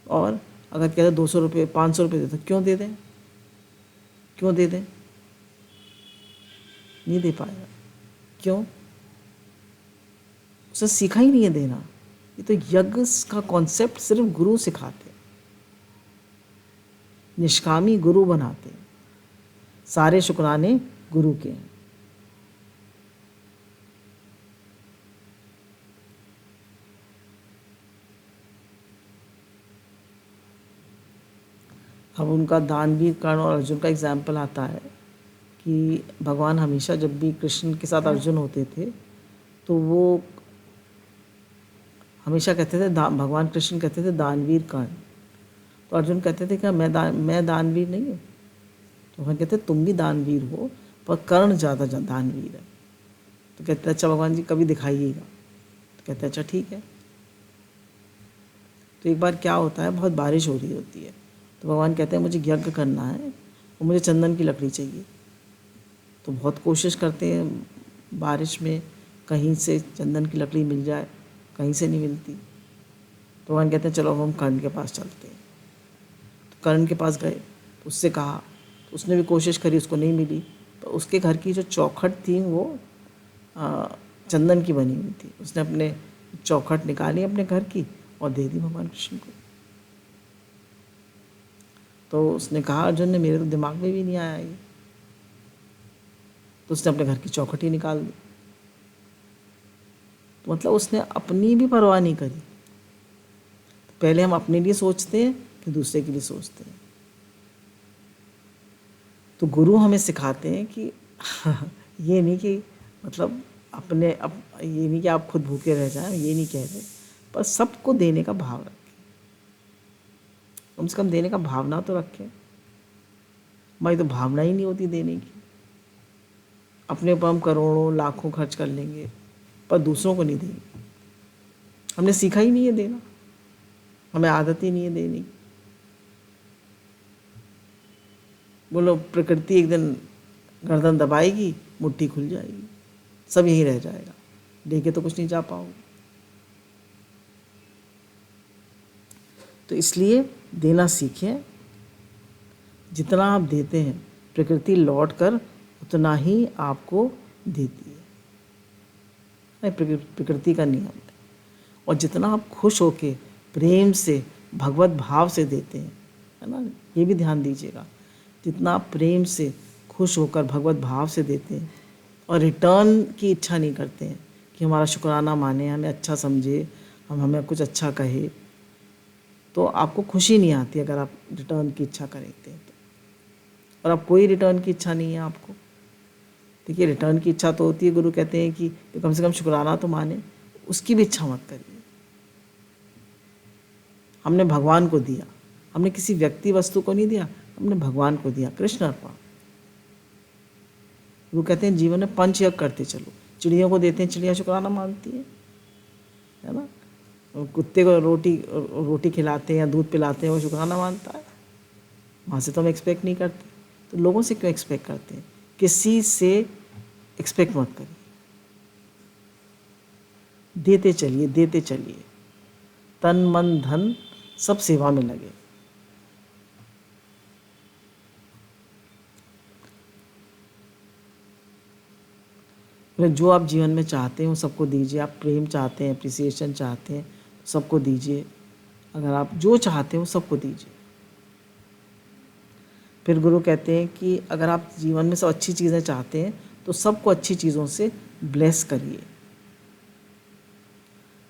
और अगर कहते 200 रुपये 500 रुपये देते, क्यों दे दें, क्यों दे दें, नहीं दे पाएगा। क्यों? उसे सीखा ही नहीं है देना। ये तो यज्ञ का कॉन्सेप्ट सिर्फ गुरु सिखाते हैं, निष्कामी गुरु बनाते हैं, सारे शुक्राने गुरु के हैं। अब उनका दानवीर कर्ण और अर्जुन का एग्जाम्पल आता है कि भगवान हमेशा जब भी कृष्ण के साथ अर्जुन होते थे तो वो हमेशा कहते थे, भगवान कृष्ण कहते थे दानवीर कर्ण। तो अर्जुन कहते थे क्या मैं दानवीर नहीं हूँ? तो भगवान कहते तुम भी दानवीर हो, पर कर्ण ज़्यादा दानवीर है। तो कहते अच्छा भगवान जी कभी दिखाइएगा। तो कहते अच्छा ठीक है। तो एक बार क्या होता है, बहुत बारिश हो रही होती है, तो भगवान कहते हैं मुझे यज्ञ करना है और मुझे चंदन की लकड़ी चाहिए। तो बहुत कोशिश करते हैं बारिश में कहीं से चंदन की लकड़ी मिल जाए, कहीं से नहीं मिलती। तो भगवान कहते हैं चलो हम कर्ण के पास चलते हैं। तो कर्ण के पास गए, उससे कहा, तो उसने भी कोशिश करी, उसको नहीं मिली। तो उसके घर की जो चौखट थी वो चंदन की बनी हुई थी। उसने अपने चौखट निकाली अपने घर की और दे दी भगवान कृष्ण को। तो उसने कहा अर्जुन ने मेरे तो दिमाग में भी नहीं आया ये। तो उसने अपने घर की चौखट ही निकाल दी। तो मतलब उसने अपनी भी परवाह नहीं करी। तो पहले हम अपने लिए सोचते हैं फिर दूसरे के लिए सोचते हैं। तो गुरु हमें सिखाते हैं कि ये नहीं कि मतलब ये नहीं कि आप खुद भूखे रह जाएं, ये नहीं कह रहे, पर सबको देने का भाव रखें, कम से कम देने का भावना तो रखें। हमारी तो भावना ही नहीं होती देने की। अपने ऊपर हम करोड़ों लाखों खर्च कर लेंगे पर दूसरों को नहीं देंगे। हमने सीखा ही नहीं है देना, हमें आदत ही नहीं है देने की। बोलो प्रकृति एक दिन गर्दन दबाएगी, मुट्ठी खुल जाएगी, सब यहीं रह जाएगा, लेके तो कुछ नहीं जा पाओगे। तो इसलिए देना सीखें। जितना आप देते हैं प्रकृति लौट कर उतना ही आपको देती है, प्रकृति का नियम है। और जितना आप खुश होके प्रेम से भगवत भाव से देते हैं, है ना, ये भी ध्यान दीजिएगा। जितना आप प्रेम से खुश होकर भगवत भाव से देते हैं और रिटर्न की इच्छा नहीं करते हैं कि हमारा शुक्राना माने, हमें अच्छा समझे, हमें कुछ अच्छा कहे, तो आपको खुशी नहीं आती अगर आप रिटर्न की इच्छा करेंगे तो। और अब कोई रिटर्न की इच्छा नहीं है आपको। देखिए, रिटर्न की इच्छा तो होती है, गुरु कहते हैं कि तो कम से कम शुक्राना तो माने, उसकी भी इच्छा मत करिए। हमने भगवान को दिया, हमने किसी व्यक्ति वस्तु को नहीं दिया, हमने भगवान को दिया, कृष्ण अर्पण। वो कहते हैं जीवन में पंच यज्ञ करते चलो। चिड़ियों को देते हैं, चिड़िया शुक्राना मानती है ना। कुत्ते को रोटी खिलाते हैं या दूध पिलाते हैं, वो शुक्राना मानता है। वहाँ से तो हम एक्सपेक्ट नहीं करते, तो लोगों से क्यों एक्सपेक्ट करते हैं? किसी से एक्सपेक्ट मत करिए, देते चलिए, देते चलिए, तन मन धन सब सेवा में लगे। जो आप जीवन में चाहते हैं वो सबको दीजिए। आप प्रेम चाहते हैं, अप्रिसिएशन चाहते हैं, सबको दीजिए। अगर आप जो चाहते हैं वो सबको दीजिए। फिर गुरु कहते हैं कि अगर आप जीवन में सब अच्छी चीज़ें चाहते हैं तो सबको अच्छी चीज़ों से ब्लेस करिए,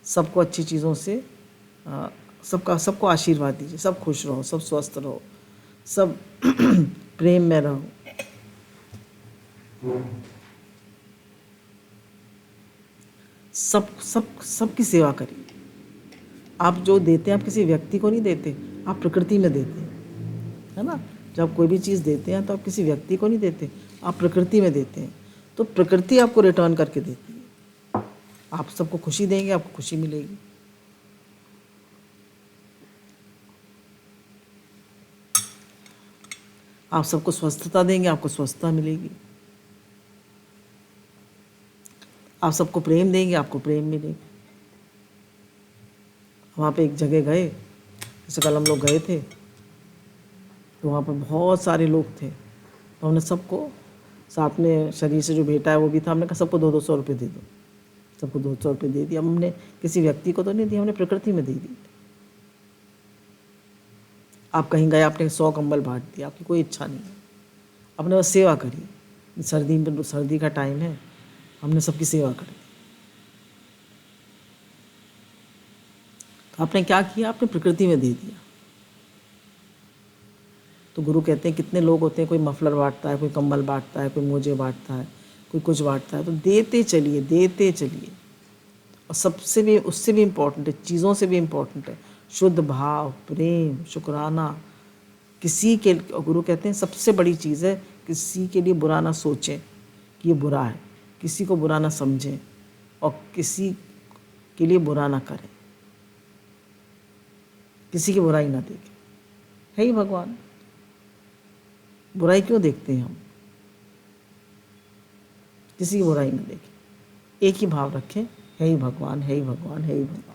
सबको अच्छी चीज़ों से सबको आशीर्वाद दीजिए। सब खुश रहो, सब स्वस्थ रहो, सब प्रेम में रहो। सबकी सेवा करिए। आप जो देते हैं आप किसी व्यक्ति को नहीं देते, आप प्रकृति में देते हैं, है ना। जब कोई भी चीज़ देते हैं तो आप किसी व्यक्ति को नहीं देते, आप प्रकृति में देते हैं, तो प्रकृति आपको रिटर्न करके देती है। आप सबको खुशी देंगे, आपको खुशी मिलेगी। आप सबको स्वस्थता देंगे, आपको स्वस्थता मिलेगी। आप सबको प्रेम देंगे, आपको प्रेम मिलेगा। वहाँ पे एक जगह गए, जैसे कल हम लोग गए थे, तो वहाँ पर बहुत सारे लोग थे, तो हमने सबको साथ में शरीर से जो बेटा है वो भी था, हमने कहा सबको 200 रुपये दे दो। सबको 200 रुपये दे दिया। हमने किसी व्यक्ति को तो नहीं दिया, हमने प्रकृति में दे दी। आप कहीं गए, आपने 100 कंबल बांट दिया, आपकी कोई इच्छा नहीं है, आपने बस सेवा करी। सर्दी का टाइम है, हमने सबकी सेवा करी। तो आपने क्या किया? आपने प्रकृति में दे दिया। तो गुरु कहते हैं कितने लोग होते हैं, कोई मफलर बांटता है, कोई कंबल बांटता है, कोई मोजे बांटता है, कोई कुछ बांटता है। तो देते चलिए, देते चलिए। और सबसे भी, उससे भी इम्पोर्टेंट है, चीज़ों से भी इम्पोर्टेंट है शुद्ध भाव, प्रेम, शुक्राना। किसी के, गुरु कहते हैं सबसे बड़ी चीज़ है किसी के लिए बुरा ना सोचें कि ये बुरा है, किसी को बुरा ना समझें और किसी के लिए बुरा ना करें, किसी की बुराई ना देखें। है ही भगवान, बुराई क्यों देखते हैं हम? किसी की बुराई ना देखें, एक ही भाव रखें, है ही भगवान, है ही भगवान, है ही भगवान।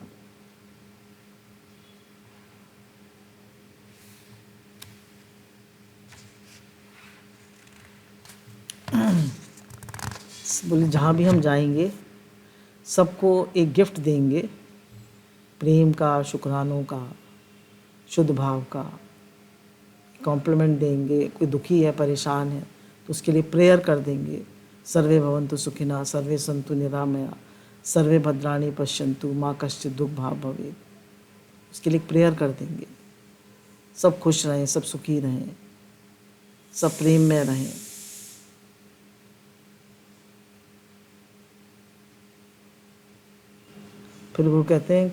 बोले जहाँ भी हम जाएंगे सबको एक गिफ्ट देंगे, प्रेम का, शुक्रानों का, शुद्ध भाव का कॉम्प्लीमेंट देंगे। कोई दुखी है, परेशान है, तो उसके लिए प्रेयर कर देंगे। सर्वे भवन्तु सुखिनः, सर्वे सन्तु निरामया, सर्वे भद्राणि पश्यन्तु, माँ कश्चित् दुःख भाग् भवेत्। उसके लिए प्रेयर कर देंगे। सब खुश रहें, सब सुखी रहें, सब प्रेम में रहें। फिर वो कहते हैं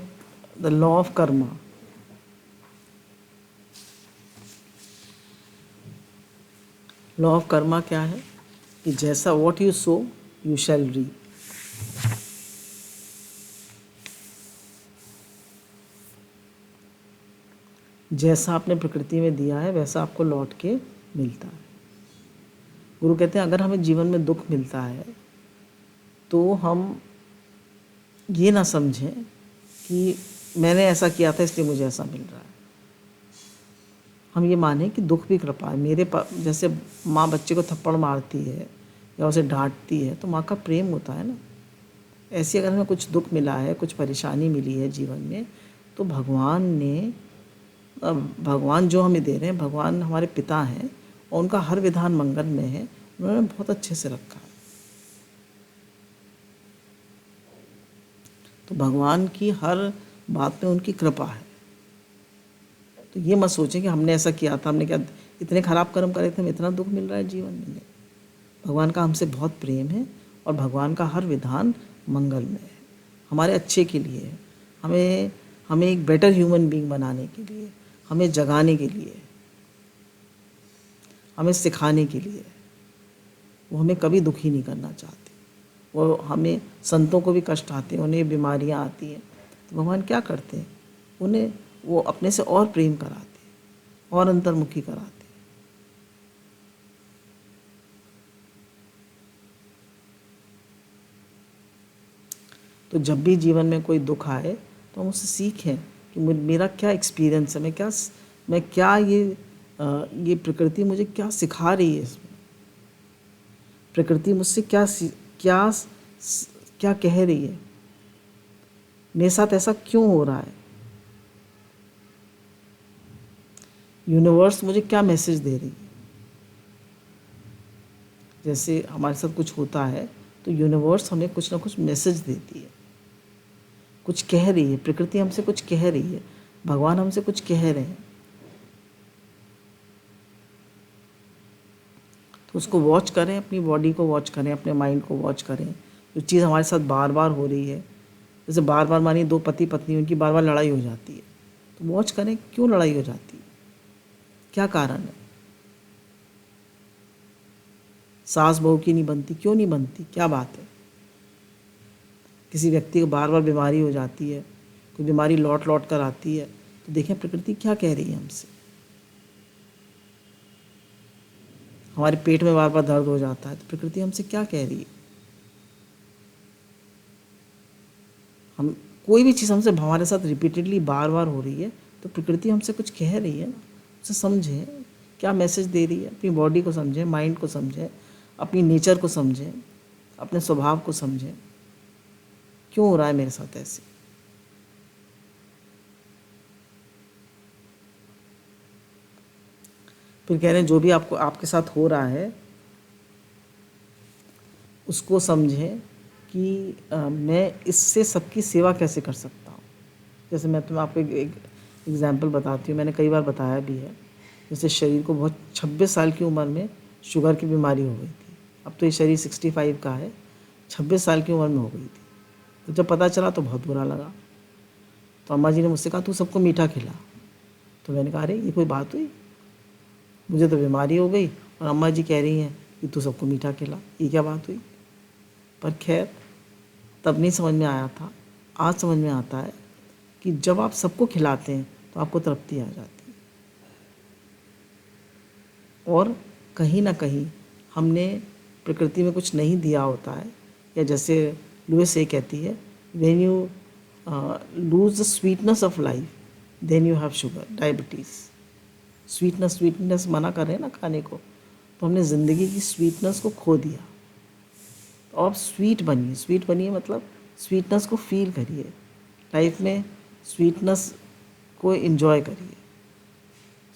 the law of karma. Law of karma क्या है? कि जैसा what you sow you shall reap. जैसा आपने प्रकृति में दिया है वैसा आपको लौट के मिलता है। गुरु कहते हैं अगर हमें जीवन में दुख मिलता है तो हम ये ना समझें कि मैंने ऐसा किया था इसलिए मुझे ऐसा मिल रहा है। हम ये माने कि दुख भी कृपा है। जैसे माँ बच्चे को थप्पड़ मारती है या उसे डांटती है तो माँ का प्रेम होता है ना। ऐसे अगर हमें कुछ दुख मिला है, कुछ परेशानी मिली है जीवन में, तो भगवान जो हमें दे रहे हैं, भगवान हमारे पिता हैं, और उनका हर विधान मंगल में है, उन्होंने बहुत अच्छे से रखा है। तो भगवान की हर बात में उनकी कृपा है। तो ये मत सोचें कि हमने ऐसा किया था, हमने क्या इतने खराब कर्म करे थे, हमें इतना दुख मिल रहा है जीवन में। नहीं, भगवान का हमसे बहुत प्रेम है और भगवान का हर विधान मंगल में है, हमारे अच्छे के लिए है, हमें हमें एक बेटर ह्यूमन बीइंग बनाने के लिए, हमें जगाने के लिए, हमें सिखाने के लिए। वो हमें कभी दुखी नहीं करना चाहते। वो हमें, संतों को भी कष्ट आते हैं, उन्हें बीमारियां आती हैं, तो भगवान क्या करते हैं, उन्हें वो अपने से और प्रेम कराते हैं और अंतर्मुखी कराते हैं। तो जब भी जीवन में कोई दुख आए तो हम उससे सीखें कि मेरा क्या एक्सपीरियंस है, मैं क्या ये प्रकृति मुझे क्या सिखा रही है, इसमें प्रकृति मुझसे क्या क्या कह रही है, मेरे साथ ऐसा क्यों हो रहा है, यूनिवर्स मुझे क्या मैसेज दे रही है। जैसे हमारे साथ कुछ होता है तो यूनिवर्स हमें कुछ ना कुछ मैसेज देती है, कुछ कह रही है, प्रकृति हमसे कुछ कह रही है, भगवान हमसे कुछ कह रहे हैं। तो उसको वॉच करें, अपनी बॉडी को वॉच करें, अपने माइंड को वॉच करें। जो चीज़ हमारे साथ बार बार हो रही है, जैसे बार बार मानिए दो पति पत्नी, उनकी बार बार लड़ाई हो जाती है, तो वॉच करें क्यों लड़ाई हो जाती है, क्या कारण है। सास बहू की नहीं बनती, क्यों नहीं बनती, क्या बात है। किसी व्यक्ति को बार बार बीमारी हो जाती है, कोई बीमारी लौट लौट कर आती है, तो देखें प्रकृति क्या कह रही है हमसे। हमारे पेट में बार बार दर्द हो जाता है, तो प्रकृति हमसे क्या कह रही है। हम कोई भी चीज़ हमसे हमारे साथ रिपीटेडली बार बार हो रही है, तो प्रकृति हमसे कुछ कह रही है ना, उसे समझें क्या मैसेज दे रही है। अपनी बॉडी को समझें, माइंड को समझें, अपनी नेचर को समझें, अपने स्वभाव को समझें, क्यों हो रहा है मेरे साथ ऐसे। फिर कह रहे हैं जो भी आपके साथ हो रहा है उसको समझें कि मैं इससे सबकी सेवा कैसे कर सकता हूँ। जैसे मैं तुम्हें आपको एक एग्जाम्पल बताती हूँ, मैंने कई बार बताया भी है। जैसे शरीर को बहुत 26 साल की उम्र में शुगर की बीमारी हो गई थी। अब तो ये शरीर 65 का है, 26 साल की उम्र में हो गई थी। तो जब पता चला तो बहुत बुरा लगा। तो अम्मा जी ने मुझसे कहा तू सबको मीठा खिला। तो मैंने कहा अरे ये कोई बात हुई, मुझे तो बीमारी हो गई और अम्मा जी कह रही हैं कि तू सबको मीठा खिला, ये क्या बात हुई। पर खैर तब नहीं समझ में आया था, आज समझ में आता है कि जब आप सबको खिलाते हैं तो आपको तृप्ति आ जाती है। और कहीं ना कहीं हमने प्रकृति में कुछ नहीं दिया होता है, या जैसे लुइस ये कहती है, when you lose the sweetness of life then you have sugar diabetes. Sweetness मना कर रहे हैं ना खाने को, तो हमने ज़िंदगी की स्वीटनेस को खो दिया। तो आप स्वीट बनिए मतलब स्वीटनेस को फील करिए, लाइफ में स्वीटनेस को एंजॉय करिए।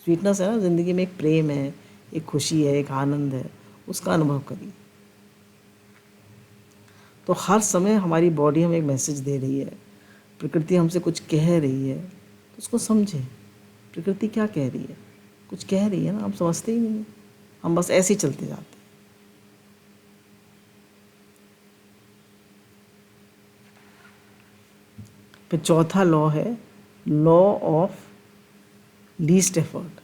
स्वीटनेस है ना, ज़िंदगी में एक प्रेम है, एक खुशी है, एक आनंद है, उसका अनुभव करिए। तो हर समय हमारी बॉडी हमें एक मैसेज दे रही है, प्रकृति हमसे कुछ कह रही है, तो उसको समझें प्रकृति क्या कह रही है। कुछ कह रही है ना, हम समझते ही नहीं, हम बस ऐसे ही चलते जाते हैं। फिर चौथा लॉ है लॉ ऑफ लीस्ट एफर्ट।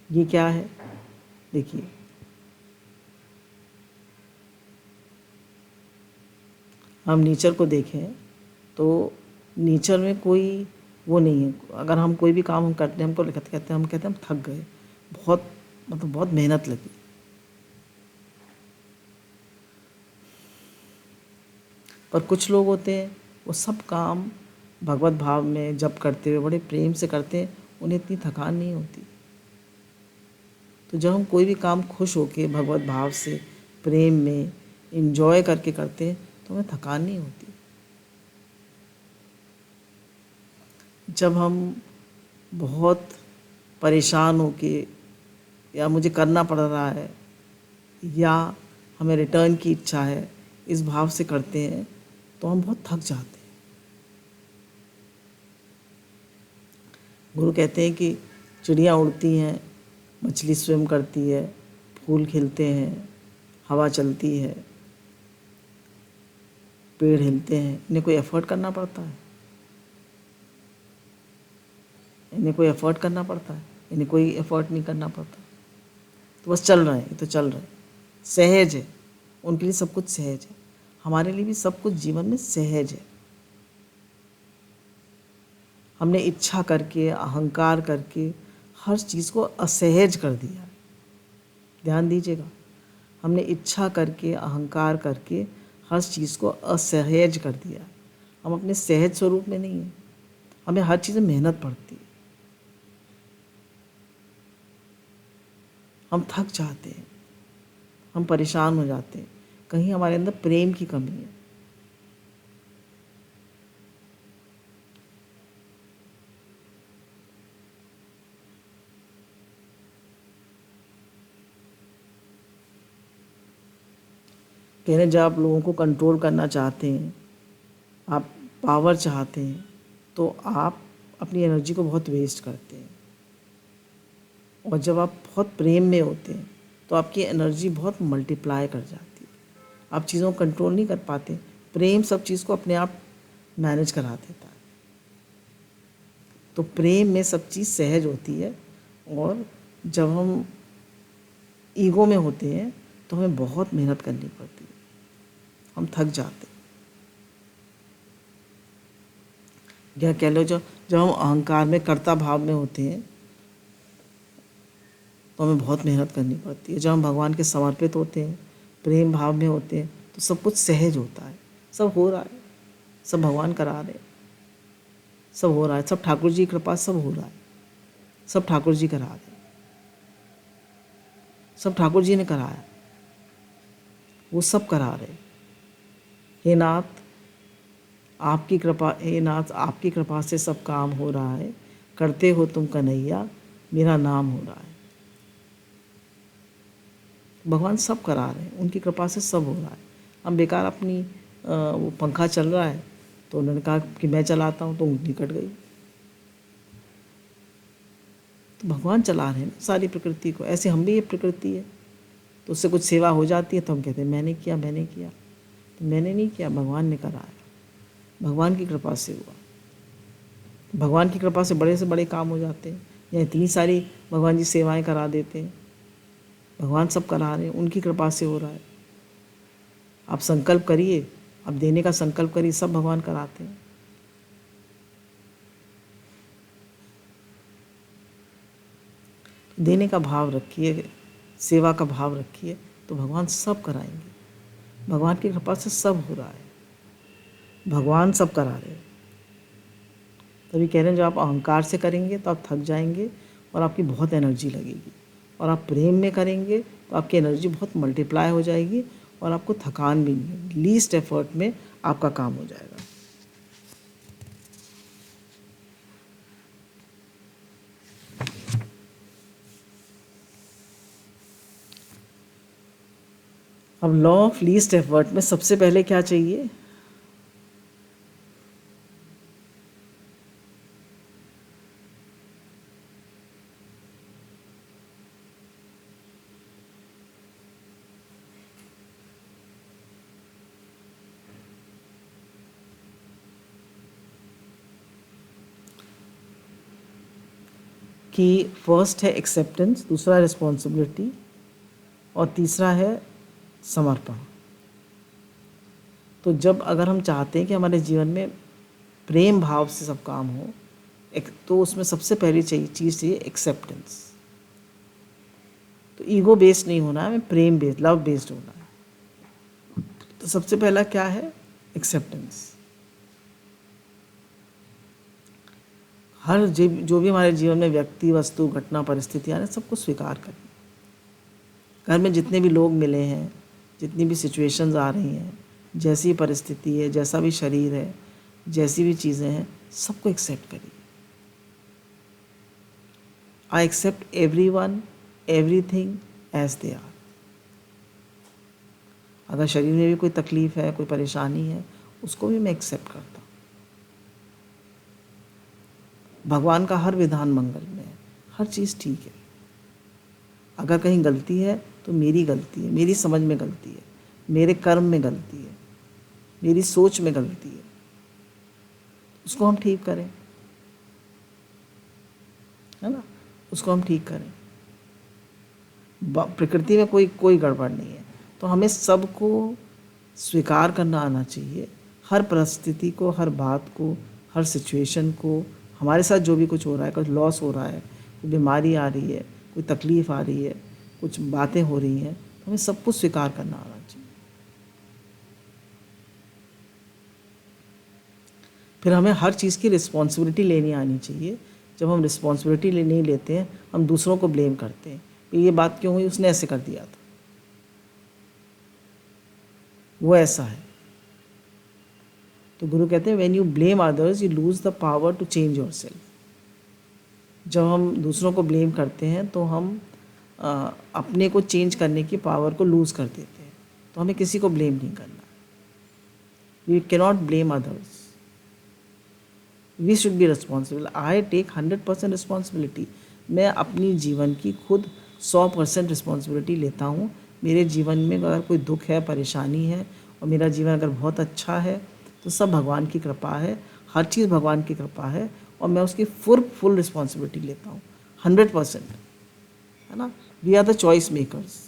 ये क्या है, देखिए हम नेचर को देखें तो नेचर में कोई वो नहीं है। अगर हम कोई भी काम हम करते हैं, हमको कहते हैं, हम कहते हैं हम थक गए, बहुत मेहनत लगी। पर कुछ लोग होते हैं वो सब काम भगवत भाव में जप करते हुए बड़े प्रेम से करते हैं, उन्हें इतनी थकान नहीं होती। तो जब हम कोई भी काम खुश होके भगवत भाव से प्रेम में एंजॉय करके करते हैं तो हमें थकान नहीं होती। जब हम बहुत परेशान होके, या मुझे करना पड़ रहा है, या हमें रिटर्न की इच्छा है, इस भाव से करते हैं तो हम बहुत थक जाते हैं। गुरु कहते हैं कि चिड़ियाँ उड़ती हैं, मछली स्विम करती है, फूल खिलते हैं, हवा चलती है, पेड़ हिलते हैं, इन्हें कोई एफर्ट करना पड़ता है? इन्हें कोई एफर्ट करना पड़ता है? इन्हें कोई एफर्ट नहीं करना पड़ता, तो बस चल रहे हैं, ये तो चल रहे हैं, सहज है। उनके लिए सब कुछ सहज है। हमारे लिए भी सब कुछ जीवन में सहज है। हमने इच्छा करके, अहंकार करके हर चीज़ को असहज कर दिया। ध्यान दीजिएगा, हमने इच्छा करके, अहंकार करके हर चीज़ को असहज कर दिया। हम अपने सहज स्वरूप में नहीं हैं। हमें हर चीज़ में मेहनत पड़ती है। हम थक जाते हैं, हम परेशान हो जाते हैं। कहीं हमारे अंदर प्रेम की कमी है। कहने जब आप लोगों को कंट्रोल करना चाहते हैं, आप पावर चाहते हैं, तो आप अपनी एनर्जी को बहुत वेस्ट करते हैं। और जब आप बहुत प्रेम में होते हैं तो आपकी एनर्जी बहुत मल्टीप्लाई कर जाती है। आप चीज़ों को कंट्रोल नहीं कर पाते। प्रेम सब चीज़ को अपने आप मैनेज करा देता है। तो प्रेम में सब चीज़ सहज होती है। और जब हम ईगो में होते हैं तो हमें बहुत मेहनत करनी पड़ती है, हम थक जाते हैं। या कह लो जब हम अहंकार में, कर्ता भाव में होते हैं तो हमें बहुत मेहनत करनी पड़ती है। जब हम भगवान के समर्पित होते हैं, प्रेम भाव में होते हैं, तो सब कुछ सहज होता है। सब हो रहा है, सब भगवान करा रहे हैं, सब हो रहा है, सब ठाकुर जी की कृपा, सब हो रहा है, सब ठाकुर जी करा रहे हैं, सब ठाकुर जी ने कराया, वो सब करा रहे। हे नाथ आपकी कृपा, हे नाथ आपकी कृपा से सब काम हो रहा है, करते हो तुम कन्हैया, मेरा नाम हो रहा है। भगवान सब करा रहे हैं, उनकी कृपा से सब हो रहा है। हम बेकार अपनी वो पंखा चल रहा है तो उन्होंने कहा कि मैं चलाता हूँ, तो उंगली कट गई। तो भगवान चला रहे हैं सारी प्रकृति को। ऐसे हम भी, ये प्रकृति है तो उससे कुछ सेवा हो जाती है तो हम कहते हैं मैंने किया, मैंने किया। तो मैंने नहीं किया, भगवान ने कराया, भगवान की कृपा से हुआ। भगवान की कृपा से बड़े काम हो जाते हैं। या इतनी सारी भगवान जी सेवाएं करा देते हैं, भगवान सब करा रहे हैं, उनकी कृपा से हो रहा है। आप संकल्प करिए, आप देने का संकल्प करिए, सब भगवान कराते हैं। देने का भाव रखिए, सेवा का भाव रखिए, तो भगवान सब कराएंगे। भगवान की कृपा से सब हो रहा है, भगवान सब करा रहे हैं। तभी कह रहे हैं जब आप अहंकार से करेंगे तो आप थक जाएंगे और आपकी बहुत एनर्जी लगेगी। और आप प्रेम में करेंगे तो आपकी एनर्जी बहुत मल्टीप्लाई हो जाएगी और आपको थकान भी नहीं होगी। लीस्ट एफर्ट में आपका काम हो जाएगा। अब लॉ ऑफ लीस्ट एफर्ट में सबसे पहले क्या चाहिए? कि फर्स्ट है एक्सेप्टेंस, दूसरा रिस्पॉन्सिबिलिटी और तीसरा है समर्पण। तो जब अगर हम चाहते हैं कि हमारे जीवन में प्रेम भाव से सब काम हो, तो उसमें सबसे पहली चीज़ चाहिए एक्सेप्टेंस। तो ईगो बेस्ड नहीं होना है, हमें प्रेम बेस्ड, लव बेस्ड होना है। तो सबसे पहला क्या है? एक्सेप्टेंस। हर जो भी हमारे जीवन में व्यक्ति, वस्तु, घटना, परिस्थितियाँ हैं, सबको स्वीकार करें। घर में जितने भी लोग मिले हैं, जितनी भी सिचुएशंस आ रही हैं, जैसी परिस्थिति है, जैसा भी शरीर है, जैसी भी चीज़ें हैं, सबको एक्सेप्ट करिए। I accept everyone, everything as they are. अगर शरीर में भी कोई तकलीफ़ है, कोई परेशानी है, उसको भी मैं एक्सेप्ट करता हूँ। भगवान का हर विधान मंगल में है, हर चीज़ ठीक है। अगर कहीं गलती है तो मेरी गलती है, मेरी समझ में गलती है, मेरे कर्म में गलती है, मेरी सोच में गलती है, उसको हम ठीक करें, है ना, उसको हम ठीक करें। प्रकृति में कोई गड़बड़ नहीं है, तो हमें सबको स्वीकार करना आना चाहिए। हर परिस्थिति को, हर बात को, हर सिचुएशन को, हमारे साथ जो भी कुछ हो रहा है, कुछ लॉस हो रहा है, कोई बीमारी आ रही है, कोई तकलीफ़ आ रही है, कुछ बातें हो रही हैं, तो हमें सब कुछ स्वीकार करना आना चाहिए। फिर हमें हर चीज़ की रिस्पॉन्सिबिलिटी लेनी आनी चाहिए। जब हम रिस्पॉन्सिबिलिटी नहीं लेते हैं, हम दूसरों को ब्लेम करते हैं कि ये बात क्यों हुई, उसने ऐसे कर दिया था, वो ऐसा है। तो गुरु कहते हैं when you blame others you lose the power to change yourself. जब हम दूसरों को ब्लेम करते हैं तो हम अपने को चेंज करने की पावर को लूज़ कर देते हैं। तो हमें किसी को ब्लेम नहीं करना। We cannot blame others, we should be responsible. I take 100% responsibility. मैं अपनी जीवन की खुद 100% रिस्पॉन्सिबिलिटी लेता हूँ। मेरे जीवन में अगर कोई दुख है, परेशानी है, और मेरा जीवन अगर बहुत अच्छा है, तो सब भगवान की कृपा है, हर चीज़ भगवान की कृपा है, और मैं उसकी फुल रिस्पॉन्सिबिलिटी लेता हूँ 100%, है ना। We are the choice makers.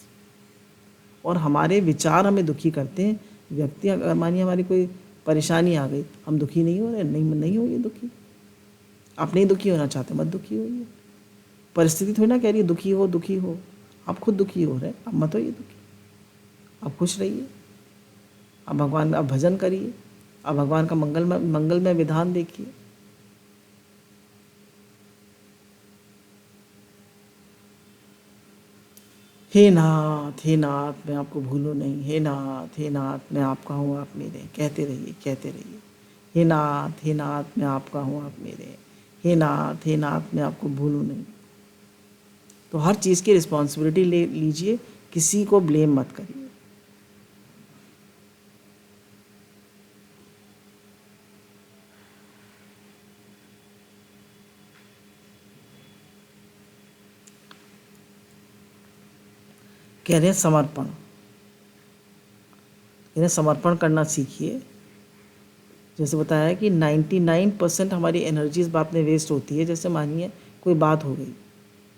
और हमारे विचार हमें दुखी करते हैं। व्यक्ति, अगर मानिए हमारी कोई परेशानी आ गई, हम दुखी नहीं हो रहे, नहीं होइए दुखी। आप नहीं दुखी होना चाहते, मत दुखी होइए। परिस्थिति थोड़ी ना कह रही है दुखी हो, आप खुद दुखी हो रहे, आप मत होइए दुखी, आप खुश रहिए, आप भगवान का भजन करिए, आप भगवान का मंगलमय विधान देखिए। हे नाथ मैं आपको भूलूं नहीं, हे नाथ मैं आपका हूँ, आप मेरे, कहते रहिए। हे नाथ मैं आपका हूँ, आप मेरे, हे नाथ मैं आपको भूलूं नहीं। तो हर चीज़ की रिस्पॉन्सिबिलिटी ले लीजिए, किसी को ब्लेम मत करिए। कह रहे हैं समर्पण, कह रहे हैं समर्पण करना सीखिए। जैसे बताया है कि 99% हमारी एनर्जी इस बात में वेस्ट होती है। जैसे मानिए कोई बात हो गई,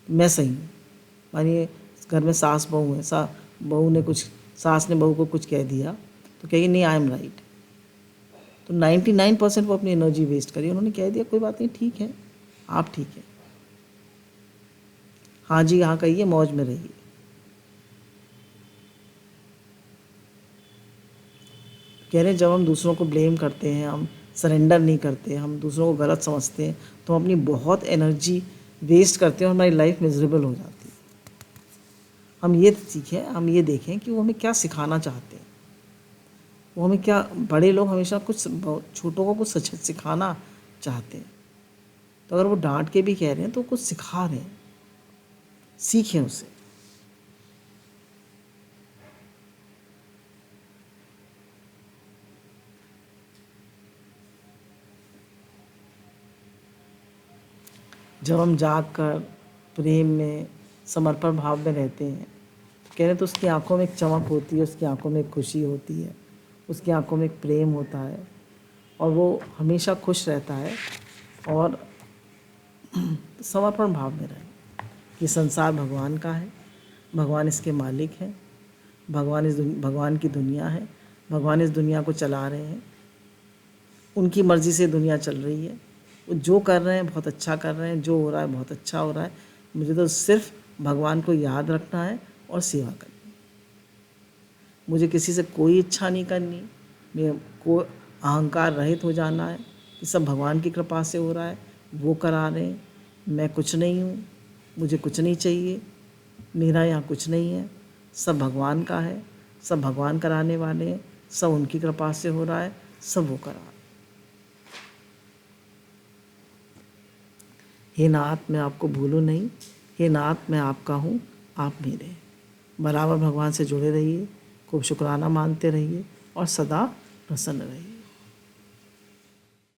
मैं सही हूँ, मानिए घर में सास बहू है, सास ने बहू को कुछ कह दिया, तो कहेगी नहीं आई एम राइट। तो 99% वो अपनी एनर्जी वेस्ट करी। उन्होंने कह दिया कोई बात नहीं, ठीक है, आप ठीक है, हाँ जी हाँ कहिए, मौज में रहिए। कह रहे हैं जब हम दूसरों को ब्लेम करते हैं, हम सरेंडर नहीं करते, हम दूसरों को गलत समझते हैं, तो हम अपनी बहुत एनर्जी वेस्ट करते हैं और हमारी लाइफ मिजरेबल हो जाती है। हम ये सीखें, हम ये देखें कि वो हमें क्या सिखाना चाहते हैं, वो हमें क्या, बड़े लोग हमेशा कुछ छोटों को कुछ सच सिखाना चाहते हैं। तो अगर वो डांट के भी कह रहे हैं तो कुछ सिखा रहे हैं, सीखें उसे। जब हम जाग कर प्रेम में, समर्पण भाव में रहते हैं, तो कह रहे हैं तो उसकी आंखों में एक चमक होती है, उसकी आंखों में एक खुशी होती है, उसकी आंखों में एक प्रेम होता है, और वो हमेशा खुश रहता है। और समर्पण भाव में रहे कि संसार भगवान का है, भगवान इसके मालिक हैं, भगवान की दुनिया है, भगवान इस दुनिया को चला रहे हैं, उनकी मर्ज़ी से दुनिया चल रही है। वो जो कर रहे हैं बहुत अच्छा कर रहे हैं, जो हो रहा है बहुत अच्छा हो रहा है। मुझे तो सिर्फ भगवान को याद रखना है और सेवा करनी है। मुझे किसी से कोई इच्छा नहीं करनी, मैं को अहंकार रहित हो जाना है कि सब भगवान की कृपा से हो रहा है, वो करा रहे हैं, मैं कुछ नहीं हूँ, मुझे कुछ नहीं चाहिए, मेरा यहाँ कुछ नहीं है, सब भगवान का है, सब भगवान कराने वाले हैं, सब उनकी कृपा से हो रहा है, सब वो करा। हे नाथ मैं आपको भूलूं नहीं, हे नाथ मैं आपका हूँ, आप मेरे। बराबर भगवान से जुड़े रहिए, खूब शुक्राना मानते रहिए और सदा प्रसन्न रहिए।